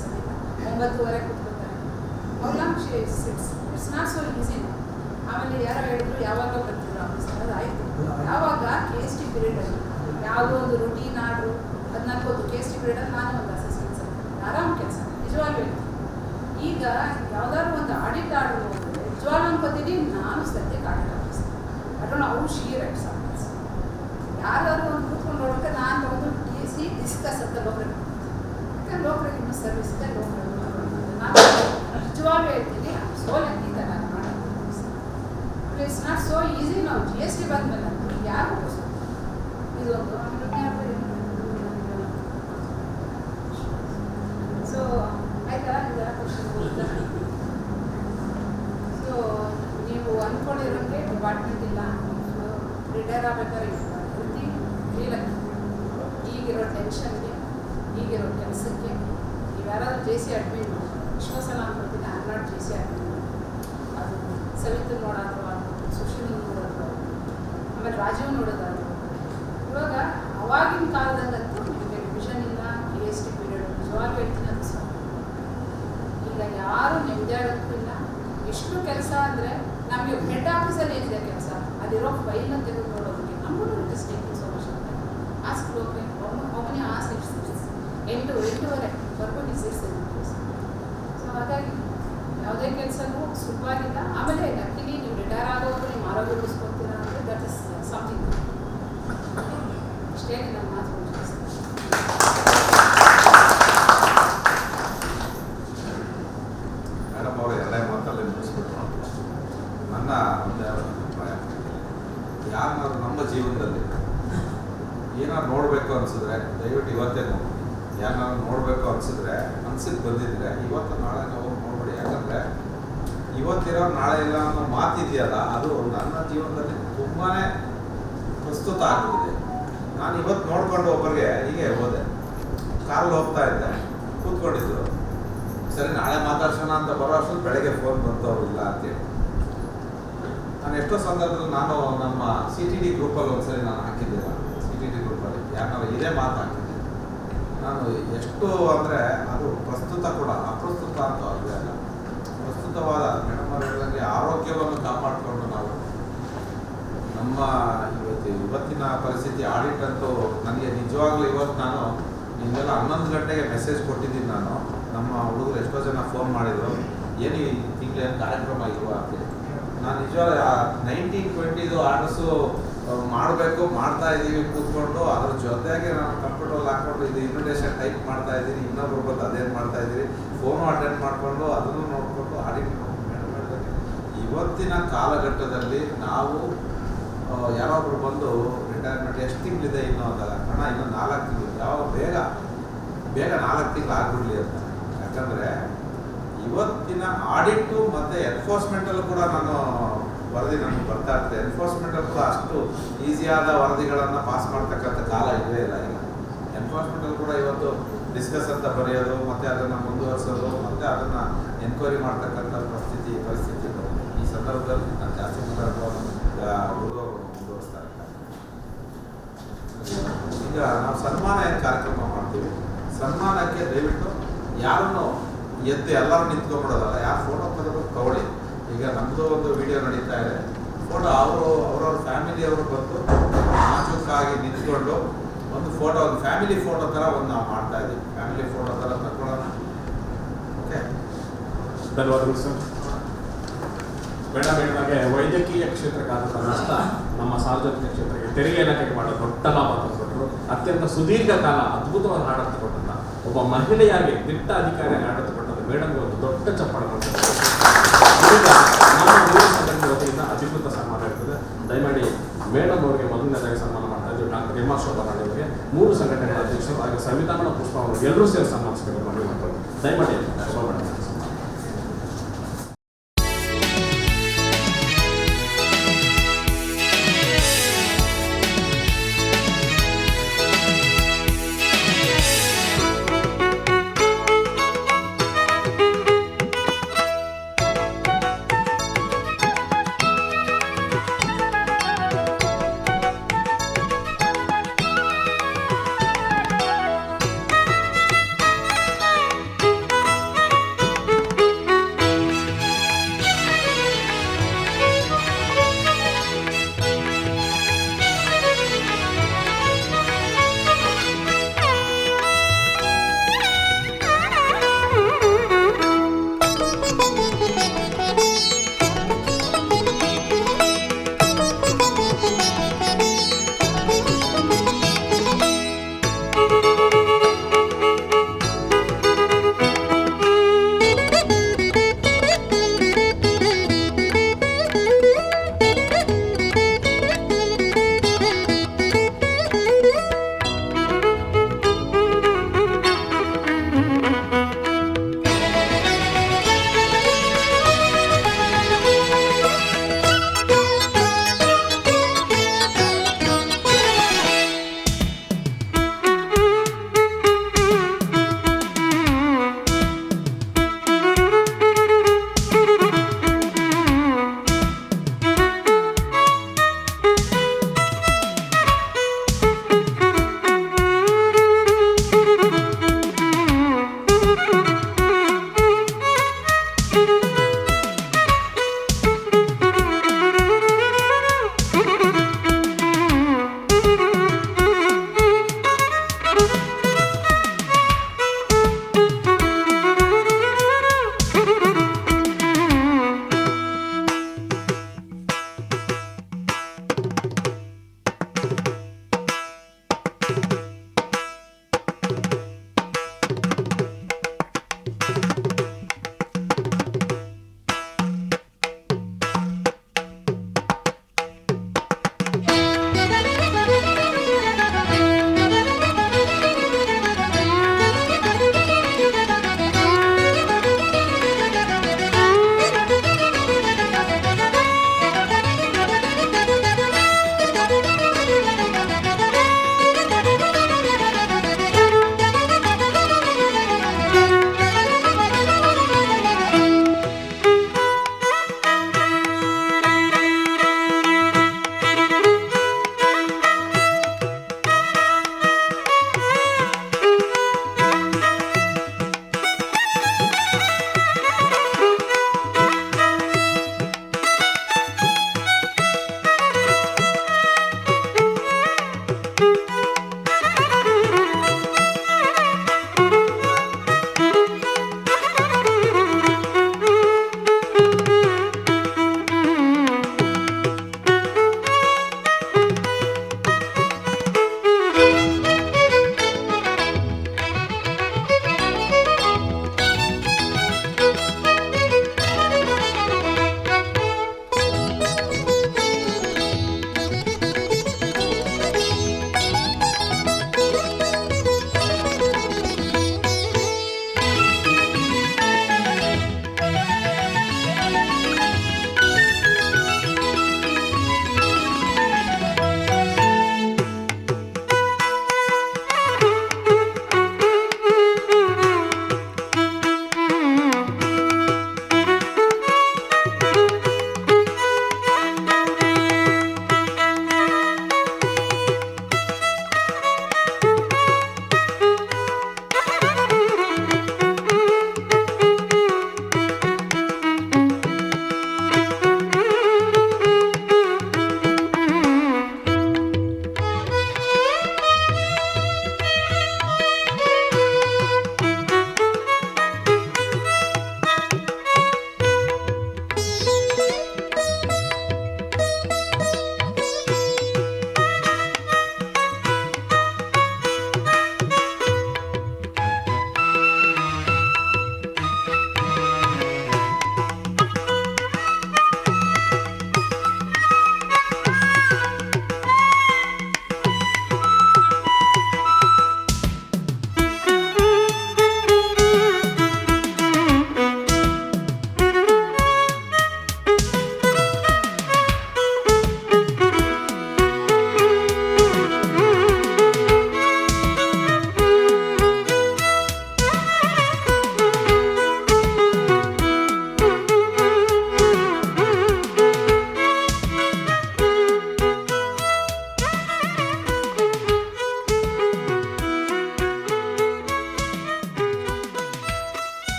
ಸರಿ 9ವರೆಗೆ ಕೂತ್ಕೊಳ್ತಾರೆ. It's not so easy. ಆಮೇಲೆ ಯಾರೋ ಹೇಳಿದ್ರು ಯಾವಾಗಲೂ ಬರ್ತಿದ್ರು ಆಫೀಸ್, ಅದು ಆಯಿತು. ಯಾವಾಗ KST ಪೀರಿಯಡಲ್ಲಿ ಯಾವುದೋ ಒಂದು ರೊಟೀನ್ ಆರ್ಡ್ರು ಅದು ನನಗೆ ಗೊತ್ತು. KST ಪೀರಿಯಡಲ್ಲಿ ನಾನು ಒಂದು ಅಸಿಸ್ಟೆಂಟ್ ಸರ್, ಆರಾಮ್ ಕೆಲಸ ನಿಜವಾಗ್ಲೂ ಹೇಳ್ತೀನಿ. ಈಗ ಯಾವುದಾದ್ರು ಒಂದು ಆಡಿಟ್ ಆರ್ಡ್ರು ಹೋದರೆ ನಿಜವಾಗ್ಲೂ ಅನ್ಕೋತೀನಿ, ನಾನು ಸದ್ಯಕ್ಕೆ ಆಡಿಟ್ ಆಫೀಸ್ ಅದನ್ನು ಅವು ಶೀರೆಟ್ಸ್ ಆಫೀಸ್ ಯಾರಾದ್ರು ಒಂದು ಕೂತ್ಕೊಂಡು ನೋಡೋಕೆ ನಾನು ತಗೊಂಡು TC ಡಿಸ್ಕಸ್ ಅಂತ ಲೋಕರಿಗೆ, ಯಾಕಂದ್ರೆ ಲೋಕರಿಗೆ ಇನ್ನೂ ಸರ್ವಿಸ್ ಇದೆ. ಲೋಕರಿಗೆ ನಾನು ನಿಜವಾಗ್ಲೂ ಹೇಳ್ತೀನಿ, ಸೋಲಕ್ಕಿಂತ ನಾನು ಮಾಡೋದು. It's not so easy. ನಾವು GST ಬಂದಮೇಲೆ ಯಾರು ಇದೊಂದು ಸೊ ಆಯ್ತಾ. ಸೊ ನೀವು ಅಂದ್ಕೊಂಡಿರೋಂಗೆ ಡಿಪಾರ್ಟ್ಮೆಂಟ್ ಇಲ್ಲ. ಸೊ ರಿಟೈರ್ ಆಗಬೇಕಾದ್ರೆ ಪ್ರತಿ ಫೀಲಕ್ಕೆ ಈಗಿರೋ ಟೆನ್ಷನ್ಗೆ, ಈಗಿರೋ ಕೆಲಸಕ್ಕೆ ನೀವು ಯಾರಾದರೂ JC ಅಡ್ಮಿಟ್ ಮಾಡಿ ಎಷ್ಟೋ ಸಲ ಅನ್ಕೊಳ್ತೀನಿ, I am not JC admit. ಅದು ಸವಿತು ನೋಡೋದು, ಸುಶೀಲ್ ನೋಡೋದು, ಆಮೇಲೆ ರಾಜೀವ್ ನೋಡೋದಾದ್ರು. ಇವಾಗ ಅವಾಗಿನ ಕಾಲದಾಗಂತೂ ನಿಮಗೆ ಡಿವಿಷನ್ ಇಲ್ಲ, KST ಪೀರಿಯಡ್ ನಿಜವಾಗಿ ಹೇಳ್ತೀನಿ ಅದು ಸಹ. ಈಗ ಯಾರು ನೆಮ್ಮದಿಯಾಗೋಕ್ಕೂ ಇಲ್ಲ. ಎಷ್ಟು ಕೆಲಸ ಅಂದರೆ ನಮಗೆ ಹೆಡ್ ಆಫೀಸಲ್ಲಿ ಏನಿದೆ ಕೆಲಸ, ಅದಿರೋ ಫೈಲ್ನ ತೆಗೆದು ನೋಡೋದಕ್ಕೆ ನಮಗೂ it is taking so much. Ask local ಒಬ್ಬನೇ ಆಸ್ ಇಟ್ಸ್ 8-8ವರೆಗೂ ಇರ್ಸಿರ್ತೀವಿ. ಸೊ ಹಾಗಾಗಿ ಯಾವುದೇ ಕೆಲಸನೂ ಸುಲಭವಾಗಿಲ್ಲ. ಆಮೇಲೆ ಲಕ್ಕಿಲಿ ನೀವು ರಿಟೈರ್ ಆಗೋದು ನೀವು ಆರೋಗ್ಯ ಉಳಿಸ್ಕೊತೀರಾ ಅಂದರೆ ದಟ್ ಇಸ್ ಸಮಥಿಂಗ್. ಅಷ್ಟೇ ನನ್ನ ಮಾತು. ಮೇಡಮ್ ಅವರು ಎಲ್ಲ ಮಾತಲ್ಲೇ ಮುಗಿಸ್ಬಿಟ್ರು. ನನ್ನ ಒಂದು ಅಭಿಪ್ರಾಯ, ಯಾರನ್ನಾದ್ರು ನಮ್ಮ ಜೀವನದಲ್ಲಿ ಏನಾದ್ರು ನೋಡಬೇಕು ಅನಿಸಿದ್ರೆ ದಯವಿಟ್ಟು ಇವತ್ತೇ ನೋಡಿ. ಯಾರನ್ನಾದ್ರು ನೋಡಬೇಕು ಅನಿಸಿದ್ರೆ ಅನ್ಸಿದ್ದು ಬಂದಿದ್ರೆ ಇವತ್ತು ನಾಳೆ ನಾವು ನೋಡ್ಬೇಡಿ. ಯಾಕಂದರೆ ಇವತ್ತಿರೋ ನಾಳೆ ಇಲ್ಲ ಅನ್ನೋ ಮಾತಿದೆಯಲ್ಲ, ಅದು ನನ್ನ ಜೀವನದಲ್ಲಿ ತುಂಬಾ ಪ್ರಸ್ತುತ ಆಗಿದೆ. ನಾನು ಇವತ್ತು ನೋಡ್ಕೊಂಡು ಒಬ್ಬರಿಗೆ ಹೀಗೆ ಹೋದೆ, ಕಾರಲ್ಲಿ ಹೋಗ್ತಾ ಇದ್ದೆ, ಕೂತ್ಕೊಂಡಿದ್ರು. ಸರಿ ನಾಳೆ ಮಾತಾಡ್ಸೋಣ ಅಂತ ಬರೋ ಅಷ್ಟೊಂದು ಬೆಳಗ್ಗೆ ಫೋನ್ ಬಂತು, ಅವ್ರು ಇಲ್ಲ ಅಂತೇಳಿ. ನಾನು ಎಷ್ಟೋ ಸಂದರ್ಭದಲ್ಲಿ ನಾನು ನಮ್ಮ CTD ಗ್ರೂಪಲ್ಲಿ ಒಂದ್ಸರಿ ನಾನು ಹಾಕಿದ್ದಿಲ್ಲ, CTD ಗ್ರೂಪಲ್ಲಿ ಯಾಕಂದ್ರೆ ಇದೇ ಮಾತು ಹಾಕಿದ್ದೆ ನಾನು. ಎಷ್ಟು ಅಂದರೆ ಅದು ಪ್ರಸ್ತುತ ಕೂಡ ಅಪ್ರಸ್ತುತ ಅಂತ ಅಲ್ಲ, ಪ್ರಸ್ತುತವಾದ ಮೇಡಮ್ ಅವರು ಹೇಳಿದಂಗೆ ಆರೋಗ್ಯವನ್ನು ಕಾಪಾಡಿಕೊಂಡು ನಾವು ನಮ್ಮ ಇವತ್ತಿನ ಪರಿಸ್ಥಿತಿ ಆಡಿಟ್ ಅಂತೂ ನನಗೆ ನಿಜವಾಗ್ಲೂ ಇವತ್ತು ನಾನು ನಿಮಗೆಲ್ಲ 11 ಗಂಟೆಗೆ ಮೆಸೇಜ್ ಕೊಟ್ಟಿದ್ದೀನಿ. ನಾನು ನಮ್ಮ ಹುಡುಗರು ಎಷ್ಟೋ ಜನ ಫೋನ್ ಮಾಡಿದರು, ಏನು ಈ ತಿಂಗಳೇನು ಕಾರ್ಯಕ್ರಮ ಇಲ್ವಾ ಅಂತೇಳಿ. ನಾನು ನಿಜವಾಗ 1920 ಆರ್ಡರ್ಸು ಮಾಡಬೇಕು, ಮಾಡ್ತಾ ಇದ್ದೀವಿ ಕೂತ್ಕೊಂಡು. ಅದ್ರ ಜೊತೆಗೆ ನಾನು ಕಂಪ್ಯೂಟರ್ ಹಾಕ್ಕೊಂಡು ಇದು ಇನ್ವಿಟೇಷನ್ ಟೈಪ್ ಮಾಡ್ತಾ ಇದ್ದೀನಿ, ಇನ್ನೊಬ್ರು ಬಂದು ಅದೇನು ಮಾಡ್ತಾ ಇದ್ದೀರಿ, ಫೋನು ಅಟೆಂಡ್ ಮಾಡಿಕೊಂಡು ಅದನ್ನು ನೋಡಿಕೊಂಡು ಆಡಿಟ್ ಇವತ್ತಿನ ಕಾಲಘಟ್ಟದಲ್ಲಿ ನಾವು ಯಾರೊಬ್ರು ಬಂದು ರಿಟೈರ್ಮೆಂಟ್ ಎಷ್ಟು ತಿಂಗಳಿದೆ ಇನ್ನೂ ಅಂದಾಗ, ಹಣ ಇನ್ನೂ 4 ತಿಂಗಳು, ಯಾವ ಬೇಗ 4 ತಿಂಗಳು ಆಗ್ಬಿಡ್ಲಿ ಅಂತ. ಯಾಕಂದರೆ ಇವತ್ತಿನ ಆಡಿಟು ಮತ್ತು ಎನ್ಫೋರ್ಸ್ಮೆಂಟಲ್ಲೂ ಕೂಡ ನಾನು ವರದಿ ನನಗೆ ಬರ್ತಾ ಇರ್ತದೆ. ಎನ್ಫೋರ್ಸ್ಮೆಂಟಲ್ಲಿ ಕೂಡ ಅಷ್ಟು ಈಸಿಯಾದ ವರದಿಗಳನ್ನು ಪಾಸ್ ಮಾಡ್ತಕ್ಕಂಥ ಕಾಲ ಇಲ್ಲವೇ ಇಲ್ಲ. ಈಗ ಎನ್ಫೋರ್ಸ್ಮೆಂಟಲ್ಲಿ ಕೂಡ ಇವತ್ತು ಡಿಸ್ಕಸ್ ಅಂತ ಬರೆಯೋದು, ಮತ್ತು ಅದನ್ನು ಮುಂದುವರಿಸೋದು, ಮತ್ತು ಅದನ್ನು ಎನ್ಕ್ವೈರಿ ಮಾಡ್ತಕ್ಕಂಥ ಪರಿಸ್ಥಿತಿ ಇದೆ. ಈ ಸಂದರ್ಭದಲ್ಲಿ ನಾನು ಜಾಸ್ತಿ ಹುಡುಗರು ಮುಂದುವರಿಸ್ತಾ ಇದ್ದಾರೆ. ಈಗ ನಾವು ಸನ್ಮಾನ ಏನು ಕಾರ್ಯಕ್ರಮ ಮಾಡ್ತೀವಿ, ಸನ್ಮಾನಕ್ಕೆ ದಯವಿಟ್ಟು ಯಾರನ್ನು ಎದ್ದು ಎಲ್ಲರೂ ನಿಂತ್ಕೊಂಡ್ಬಿಡೋದಲ್ಲ, ಯಾರು ಫೋಟೋ ತೆಗೆದು ತಗೊಳ್ಳಿ. ಈಗ ನಮ್ಮದು ಒಂದು ವಿಡಿಯೋ ನಡೀತಾ ಇದೆ, ಫೋಟೋ ಅವ್ರವ್ರ ಫ್ಯಾಮಿಲಿಯವರು ಬಂದು ನಾಜೂಕಾಗಿ ನಿಂತ್ಕೊಂಡು ಒಂದು ಫೋಟೋ, ಒಂದು ಫ್ಯಾಮಿಲಿ ಫೋಟೋ ಥರ ಒಂದು ನಾವು ಮಾಡ್ತಾ ಇದ್ದೀವಿ. ಫ್ಯಾಮಿಲಿ ಫೋಟೋ ಥರ ತಗೊಳ್ಳೋಣ. ಓಕೆ, ಧನ್ಯವಾದಗಳು ಸರ್. ಮೇಡಮ್ ಹೇಳಿದಾಗೆ ವೈದ್ಯಕೀಯ ಕ್ಷೇತ್ರಕ್ಕಾದಂಥ ನಷ್ಟ ನಮ್ಮ ಸಾರ್ವಜನಿಕ ಕ್ಷೇತ್ರಕ್ಕೆ ತೆರಿಗೆ ಇಲಾಖೆಗೆ ಮಾಡೋ ದೊಡ್ಡ ಲಾಭ ತಂದುಕೊಟ್ರು. ಅತ್ಯಂತ ಸುದೀರ್ಘ ಕಾಲ ಅದ್ಭುತವಾದ ಆಡಳಿತ ಕೊಟ್ಟಂತ ಒಬ್ಬ ಮಹಿಳೆಯಾಗಿ ದಿಟ್ಟ ಅಧಿಕಾರಿಯಾಗಿ ಆಡಳಿತ ಕೊಟ್ಟಂತ ಮೇಡಮ್ಗೆ ಒಂದು ದೊಡ್ಡ ಚಪ್ಪಾಳೆ ಮಾಡ್ತಾರೆ. ಈಗ ನಮ್ಮ ಮೂರು ಸಂಘಟನೆ ವತಿಯಿಂದ ಅಧಿಕೃತ ಸನ್ಮಾನ ಇರ್ತದೆ. ದಯಮಾಡಿ ಮೇಡಮ್ ಅವರಿಗೆ ಮೊದಲನೇದಾಗಿ ಸನ್ಮಾನ ಮಾಡ್ತಾ ಇದ್ದೀವಿ. ಡಾಕ್ಟರ್ ಎಂ ಆರ್ ಶೋಭಾ ಅವರಿಗೆ 3 ಸಂಘಟನೆಗಳ ಅಧ್ಯಕ್ಷರು ಹಾಗೆ ಸಂವಿಧಾನ ಪುಷ್ಪ ಅವರು ಎಲ್ಲರೂ ಸೇರಿ ಸನ್ಮಾನಿಸಬೇಕು ಮನವಿ ಮಾಡ್ತಾರೆ. ದಯಮಾಡಿ ಶೋಭಾ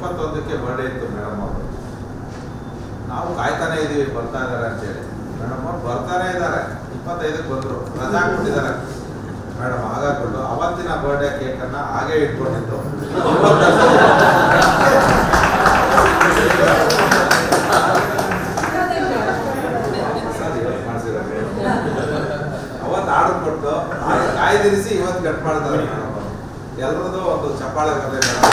21ಕ್ಕೆ ಬರ್ಡೇ ಇತ್ತು ಮೇಡಮ್ ಅವರು. ನಾವು ಕಾಯ್ತಾನೆ ಇದ್ದೀವಿ ಬರ್ತಾ ಇದ್ದಾರೆ ಅಂತೇಳಿ. ಮೇಡಮ್ ಅವ್ರು ಬರ್ತಾನೆ ಇದ್ದಾರೆ. 25ಕ್ಕೆ ಬಂದರು, ರಜಾ ಕೊಟ್ಟಿದ್ದಾರೆ ಮೇಡಮ್. ಹಾಗಾಗ್ಬಿಟ್ಟು ಅವತ್ತಿನ ಬರ್ಡೇ ಕೇಕನ್ನು ಹಾಗೆ ಇಟ್ಕೊಂಡಿದ್ದು ಅವತ್ತು ಆರ್ಡರ್ ಕೊಟ್ಟು ಕಾಯ್ದಿರಿಸಿ ಇವತ್ತು ಕಟ್ ಮಾಡ್ತಾರೆ ಮೇಡಮ್ ಅವರು. ಎಲ್ಲರದ್ದು ಒಂದು ಚಪ್ಪಾಳೆ ಬರಲಿ ಮೇಡಮ್.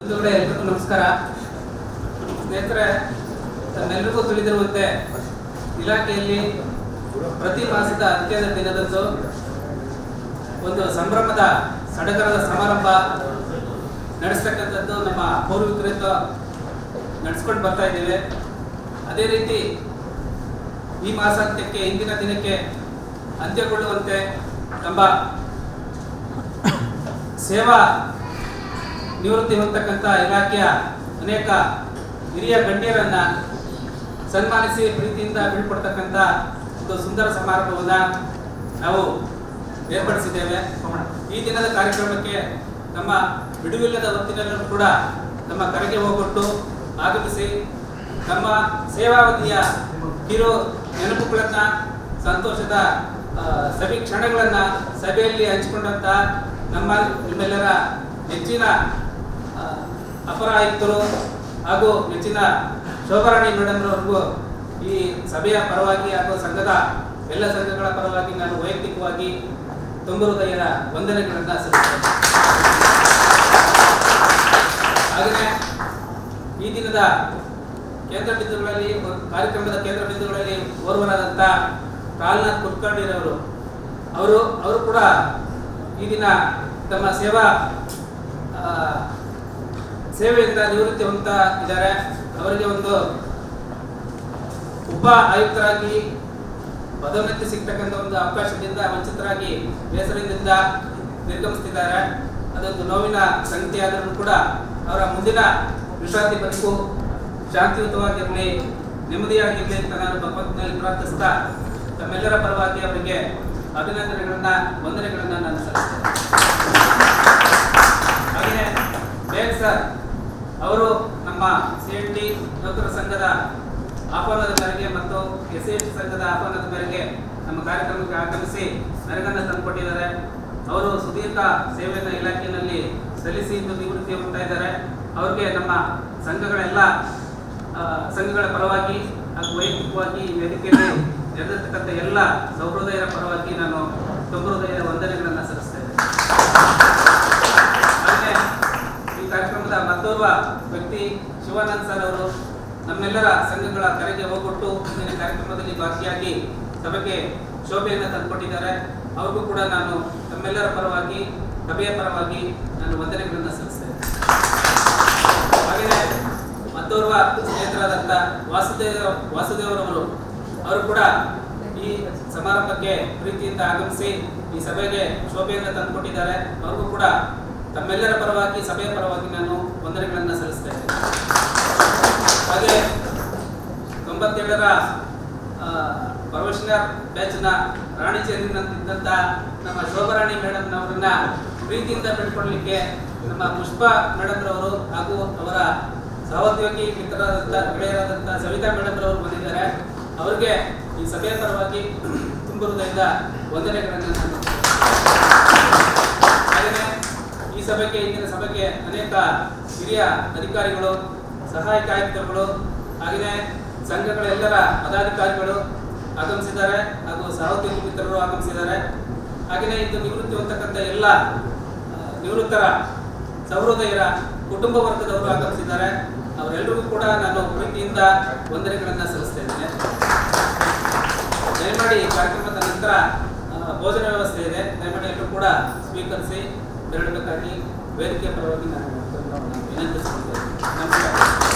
ಎಲ್ರಿಗೂ ನಮಸ್ಕಾರ. ಸ್ನೇಹಿತರೆ, ತಮ್ಮೆಲ್ಲರಿಗೂ ತಿಳಿದಿರುವಂತೆ ಇಲಾಖೆಯಲ್ಲಿ ಪ್ರತಿ ಮಾಸದ ಅಂತ್ಯದ ದಿನದಂದು ಒಂದು ಸಂಭ್ರಮದ ಸಡಗರದ ಸಮಾರಂಭ ನಡೆಸ್ತಕ್ಕಂಥದ್ದು ನಮ್ಮ ಪೂರ್ವಿಕರಿಂದ ನಡೆಸ್ಕೊಂಡು ಬರ್ತಾ ಇದ್ದೇವೆ. ಅದೇ ರೀತಿ ಈ ಮಾಸಾಂತ್ಯಕ್ಕೆ ಇಂದಿನ ದಿನಕ್ಕೆ ಅಂತ್ಯಗೊಳ್ಳುವಂತೆ ನಮ್ಮ ಸೇವಾ ನಿವೃತ್ತಿ ಹೊಂದತಕ್ಕಂಥ ಇಲಾಖೆಯ ಅನೇಕ ಹಿರಿಯ ಗಣ್ಯರನ್ನ ಸನ್ಮಾನಿಸಿ ಪ್ರೀತಿಯಿಂದ ಬೀಳ್ಕೊಡ್ತಕ್ಕಂಥ ಒಂದು ಸುಂದರ ಸಮಾರಂಭವನ್ನು ನಾವು ಏರ್ಪಡಿಸಿದ್ದೇವೆ. ಈ ದಿನದ ಕಾರ್ಯಕ್ರಮಕ್ಕೆ ನಮ್ಮ ಬಿಡುವಿಲ್ಲದ ಹೊತ್ತಿನಲ್ಲೂ ಕೂಡ ನಮ್ಮ ಕರೆಗೆ ಹೋಗೊಟ್ಟು ಆಗಮಿಸಿ ನಮ್ಮ ಸೇವಾವಧಿಯ ಕಿರು ನೆನಪುಗಳನ್ನು, ಸಂತೋಷದ ಸವಿ ಕ್ಷಣಗಳನ್ನು ಸಭೆಯಲ್ಲಿ ಹಂಚಿಕೊಂಡಂಥ ನಿಮ್ಮೆಲ್ಲರ ನೆಚ್ಚಿನ ಅಪರ ಆಯುಕ್ತರು ಹಾಗೂ ನೆಚ್ಚಿನ ಶೋಭಾರಾಣಿ ಮೇಡಮ್ರವರೆಗೂ ಈ ಸಭೆಯ ಪರವಾಗಿ ಹಾಗೂ ಸಂಘದ ಎಲ್ಲ ಸಂಘಗಳ ಪರವಾಗಿ ನಾನು ವೈಯಕ್ತಿಕವಾಗಿ ತುಂಬ ಹೃದಯದ ವಂದನೆಗಳನ್ನು ಸಲ್ಲಿಸುತ್ತೇನೆ. ಹಾಗೆಯೇ ಈ ದಿನದ ಕೇಂದ್ರ ಬಿಂದುಗಳಲ್ಲಿ, ಕಾರ್ಯಕ್ರಮದ ಕೇಂದ್ರ ಬಿಂದುಗಳಲ್ಲಿ ಓರ್ವರಾದಂಥ ಕಾಲ್ನಾಥ್ ಕುಲಕರ್ಣಿರವರು ಅವರು ಕೂಡ ಈ ದಿನ ತಮ್ಮ ಸೇವೆಯಿಂದ ನಿವೃತ್ತಿ ಹೊಂದುತ್ತಾ ಇದ್ದಾರೆ. ಅವರಿಗೆ ಒಂದು ಉಪ ಆಯುಕ್ತರಾಗಿ ಪದೋನ್ನತಿ ಸಿಗ್ತಕ್ಕಂಥ ಒಂದು ಅವಕಾಶದಿಂದ ವಂಚಿತರಾಗಿ ಬೇಸರದಿಂದ ನಿರ್ಗಮಿಸುತ್ತಿದ್ದಾರೆ. ಅದೊಂದು ನೋವಿನ ಸಂಗತಿಯಾದರೂ ಕೂಡ ಅವರ ಮುಂದಿನ ವಿಶ್ರಾಂತಿ ಬದುಕು ಶಾಂತಿಯುತವಾಗಿರಲಿ, ನೆಮ್ಮದಿಯಾಗಿರಲಿ ಅಂತ ನಾನು ಭಗವಂತನಲ್ಲಿ ಪ್ರಾರ್ಥಿಸ್ತಾ ತಮ್ಮೆಲ್ಲರ ಪರವಾಗಿ ಅವರಿಗೆ ಅಭಿನಂದನೆಗಳನ್ನ, ವಂದನೆಗಳನ್ನ ನಾನು ಸಲ್ಲಿಸ್ತೇನೆ. ಹಾಗೆಯೇ ಬೇಗ್ ಸರ್ ಅವರು ನಮ್ಮ CNT ನೌಕರರ ಸಂಘದ ಆಹ್ವಾನದ ಮೇರೆಗೆ ಮತ್ತು SAT ಸಂಘದ ಆಹ್ವಾನದ ಮೇರೆಗೆ ನಮ್ಮ ಕಾರ್ಯಕ್ರಮಕ್ಕೆ ಆಗಮಿಸಿ ಮೆರಗನ್ನು ತಂದುಕೊಟ್ಟಿದ್ದಾರೆ. ಅವರು ಸುದೀರ್ಘ ಸೇವೆಯನ್ನು ಇಲಾಖೆಯಲ್ಲಿ ಸಲ್ಲಿಸಿ ಇಂದು ನಿವೃತ್ತಿ ಹೊಂದ್ತಾ ಇದ್ದಾರೆ. ಅವರಿಗೆ ನಮ್ಮ ಸಂಘಗಳ ಪರವಾಗಿ ಹಾಗೂ ವೈಯಕ್ತಿಕವಾಗಿ ವೇದಿಕೆಯಲ್ಲಿ ನೆರೆದಿರ್ತಕ್ಕಂಥ ಎಲ್ಲ ಸಹೃದಯರ ಪರವಾಗಿ ನಾನು ತುಂಬ ಹೃದಯದ ವಂದನೆಗಳನ್ನು ಸಲ್ಲಿಸ್ತೇನೆ. ಹಾಗೆ ಈ ಕಾರ್ಯಕ್ರಮದ ಮತ್ತೋರ್ವ ವ್ಯಕ್ತಿ ಶಿವಾನಂದ್ ಸರ್ ಅವರು ನಮ್ಮೆಲ್ಲರ ಸಂಘಗಳ ಕರೆಗೆ ಹೋಗೊಟ್ಟು ಇಂದಿನ ಕಾರ್ಯಕ್ರಮದಲ್ಲಿ ಭಾಗಿಯಾಗಿ ಸಭೆಗೆ ಶೋಭೆಯನ್ನು ತಂದುಕೊಟ್ಟಿದ್ದಾರೆ. ಅವ್ರಿಗೂ ಕೂಡ ನಾನು ನಮ್ಮೆಲ್ಲರ ಪರವಾಗಿ, ಸಭೆಯ ಪರವಾಗಿ ನಾನು ವಂದನೆಗಳನ್ನು ಸಲ್ಲಿಸ್ತೇನೆ. ಹಾಗೆಯೇ ಮತ್ತೋರ್ವ ಸ್ನೇಹಿತರಾದಂಥ ವಾಸುದೇವರವರು ಅವರು ಕೂಡ ಈ ಸಮಾರಂಭಕ್ಕೆ ಪ್ರೀತಿಯಿಂದ ಆಗಮಿಸಿ ಈ ಸಭೆಗೆ ಶೋಭೆಯನ್ನು ತಂದುಕೊಟ್ಟಿದ್ದಾರೆ. ಅವ್ರಿಗೂ ಕೂಡ ತಮ್ಮೆಲ್ಲರ ಪರವಾಗಿ, ಸಭೆಯ ಪರವಾಗಿ ನಾನು ವಂದನೆಗಳನ್ನು ಸಲ್ಲಿಸ್ತೇನೆ. ಹಾಗೆ 97ರ ಪ್ರೊಫೆಷನಲ್ ಬ್ಯಾಚ್ನ ರಾಣಿ ಚೇರಿನಂತಿದ್ದಂಥ ನಮ್ಮ ಶೋಭರಾಣಿ ಮೇಡಮ್ನವರನ್ನ ಪ್ರೀತಿಯಿಂದ ಬಿಟ್ಕೊಡ್ಲಿಕ್ಕೆ ನಮ್ಮ ಪುಷ್ಪಾ ಮೇಡಮ್ರವರು ಹಾಗೂ ಅವರ ಸಹೋದ್ಯೋಗಿ ಮಿತ್ರರಾದಂಥ ಗೆಳೆಯರಾದಂಥ ಸವಿತಾ ಮೇಡಮ್ರವರು ಬಂದಿದ್ದಾರೆ. ಅವರಿಗೆ ಈ ಸಭೆಯ ಪರವಾಗಿ ತುಂಬ ಹೃದಯದ ವಂದನೆಗಳನ್ನು ನಾನು ಹಾಗೆಯೇ ಈ ಸಭೆಗೆ, ಇಂದಿನ ಸಭೆಗೆ ಅನೇಕ ಹಿರಿಯ ಅಧಿಕಾರಿಗಳು, ಸಹಾಯಕ ಆಯುಕ್ತರುಗಳು, ಹಾಗೆಯೇ ಸಂಘಗಳ ಎಲ್ಲರ ಪದಾಧಿಕಾರಿಗಳು ಆಗಮಿಸಿದ್ದಾರೆ ಹಾಗೂ ಸಹೋದ್ಯೋಗಿ ಮಿತ್ರರು ಆಗಮಿಸಿದ್ದಾರೆ. ಹಾಗೆಯೇ ಇದು ನಿವೃತ್ತಿ ಹೊಂದತಕ್ಕಂಥ ಎಲ್ಲ ನಿವೃತ್ತರ ಸಹೃದಯರ ಕುಟುಂಬ ವರ್ಗದವರು ಆಗಮಿಸಿದ್ದಾರೆ. ಅವರೆಲ್ಲರಿಗೂ ಕೂಡ ನಾನು ಪ್ರೀತಿಯಿಂದ ವಂದನೆಗಳನ್ನು ಸಲ್ಲಿಸ್ತಾ ದಯಮಾಡಿ ಕಾರ್ಯಕ್ರಮದ ನಂತರ ಭೋಜನ ವ್ಯವಸ್ಥೆ ಇದೆ. ದಯಮಾಡಿ ಎಲ್ಲರೂ ಕೂಡ ಸ್ವೀಕರಿಸಿ ತೆರಳಬೇಕಾಗಿ ವೇದಿಕೆ ಪರವಾಗಿ ನಾನು ವಿನಂತಿಸುತ್ತೇನೆ. ನಮಸ್ಕಾರ.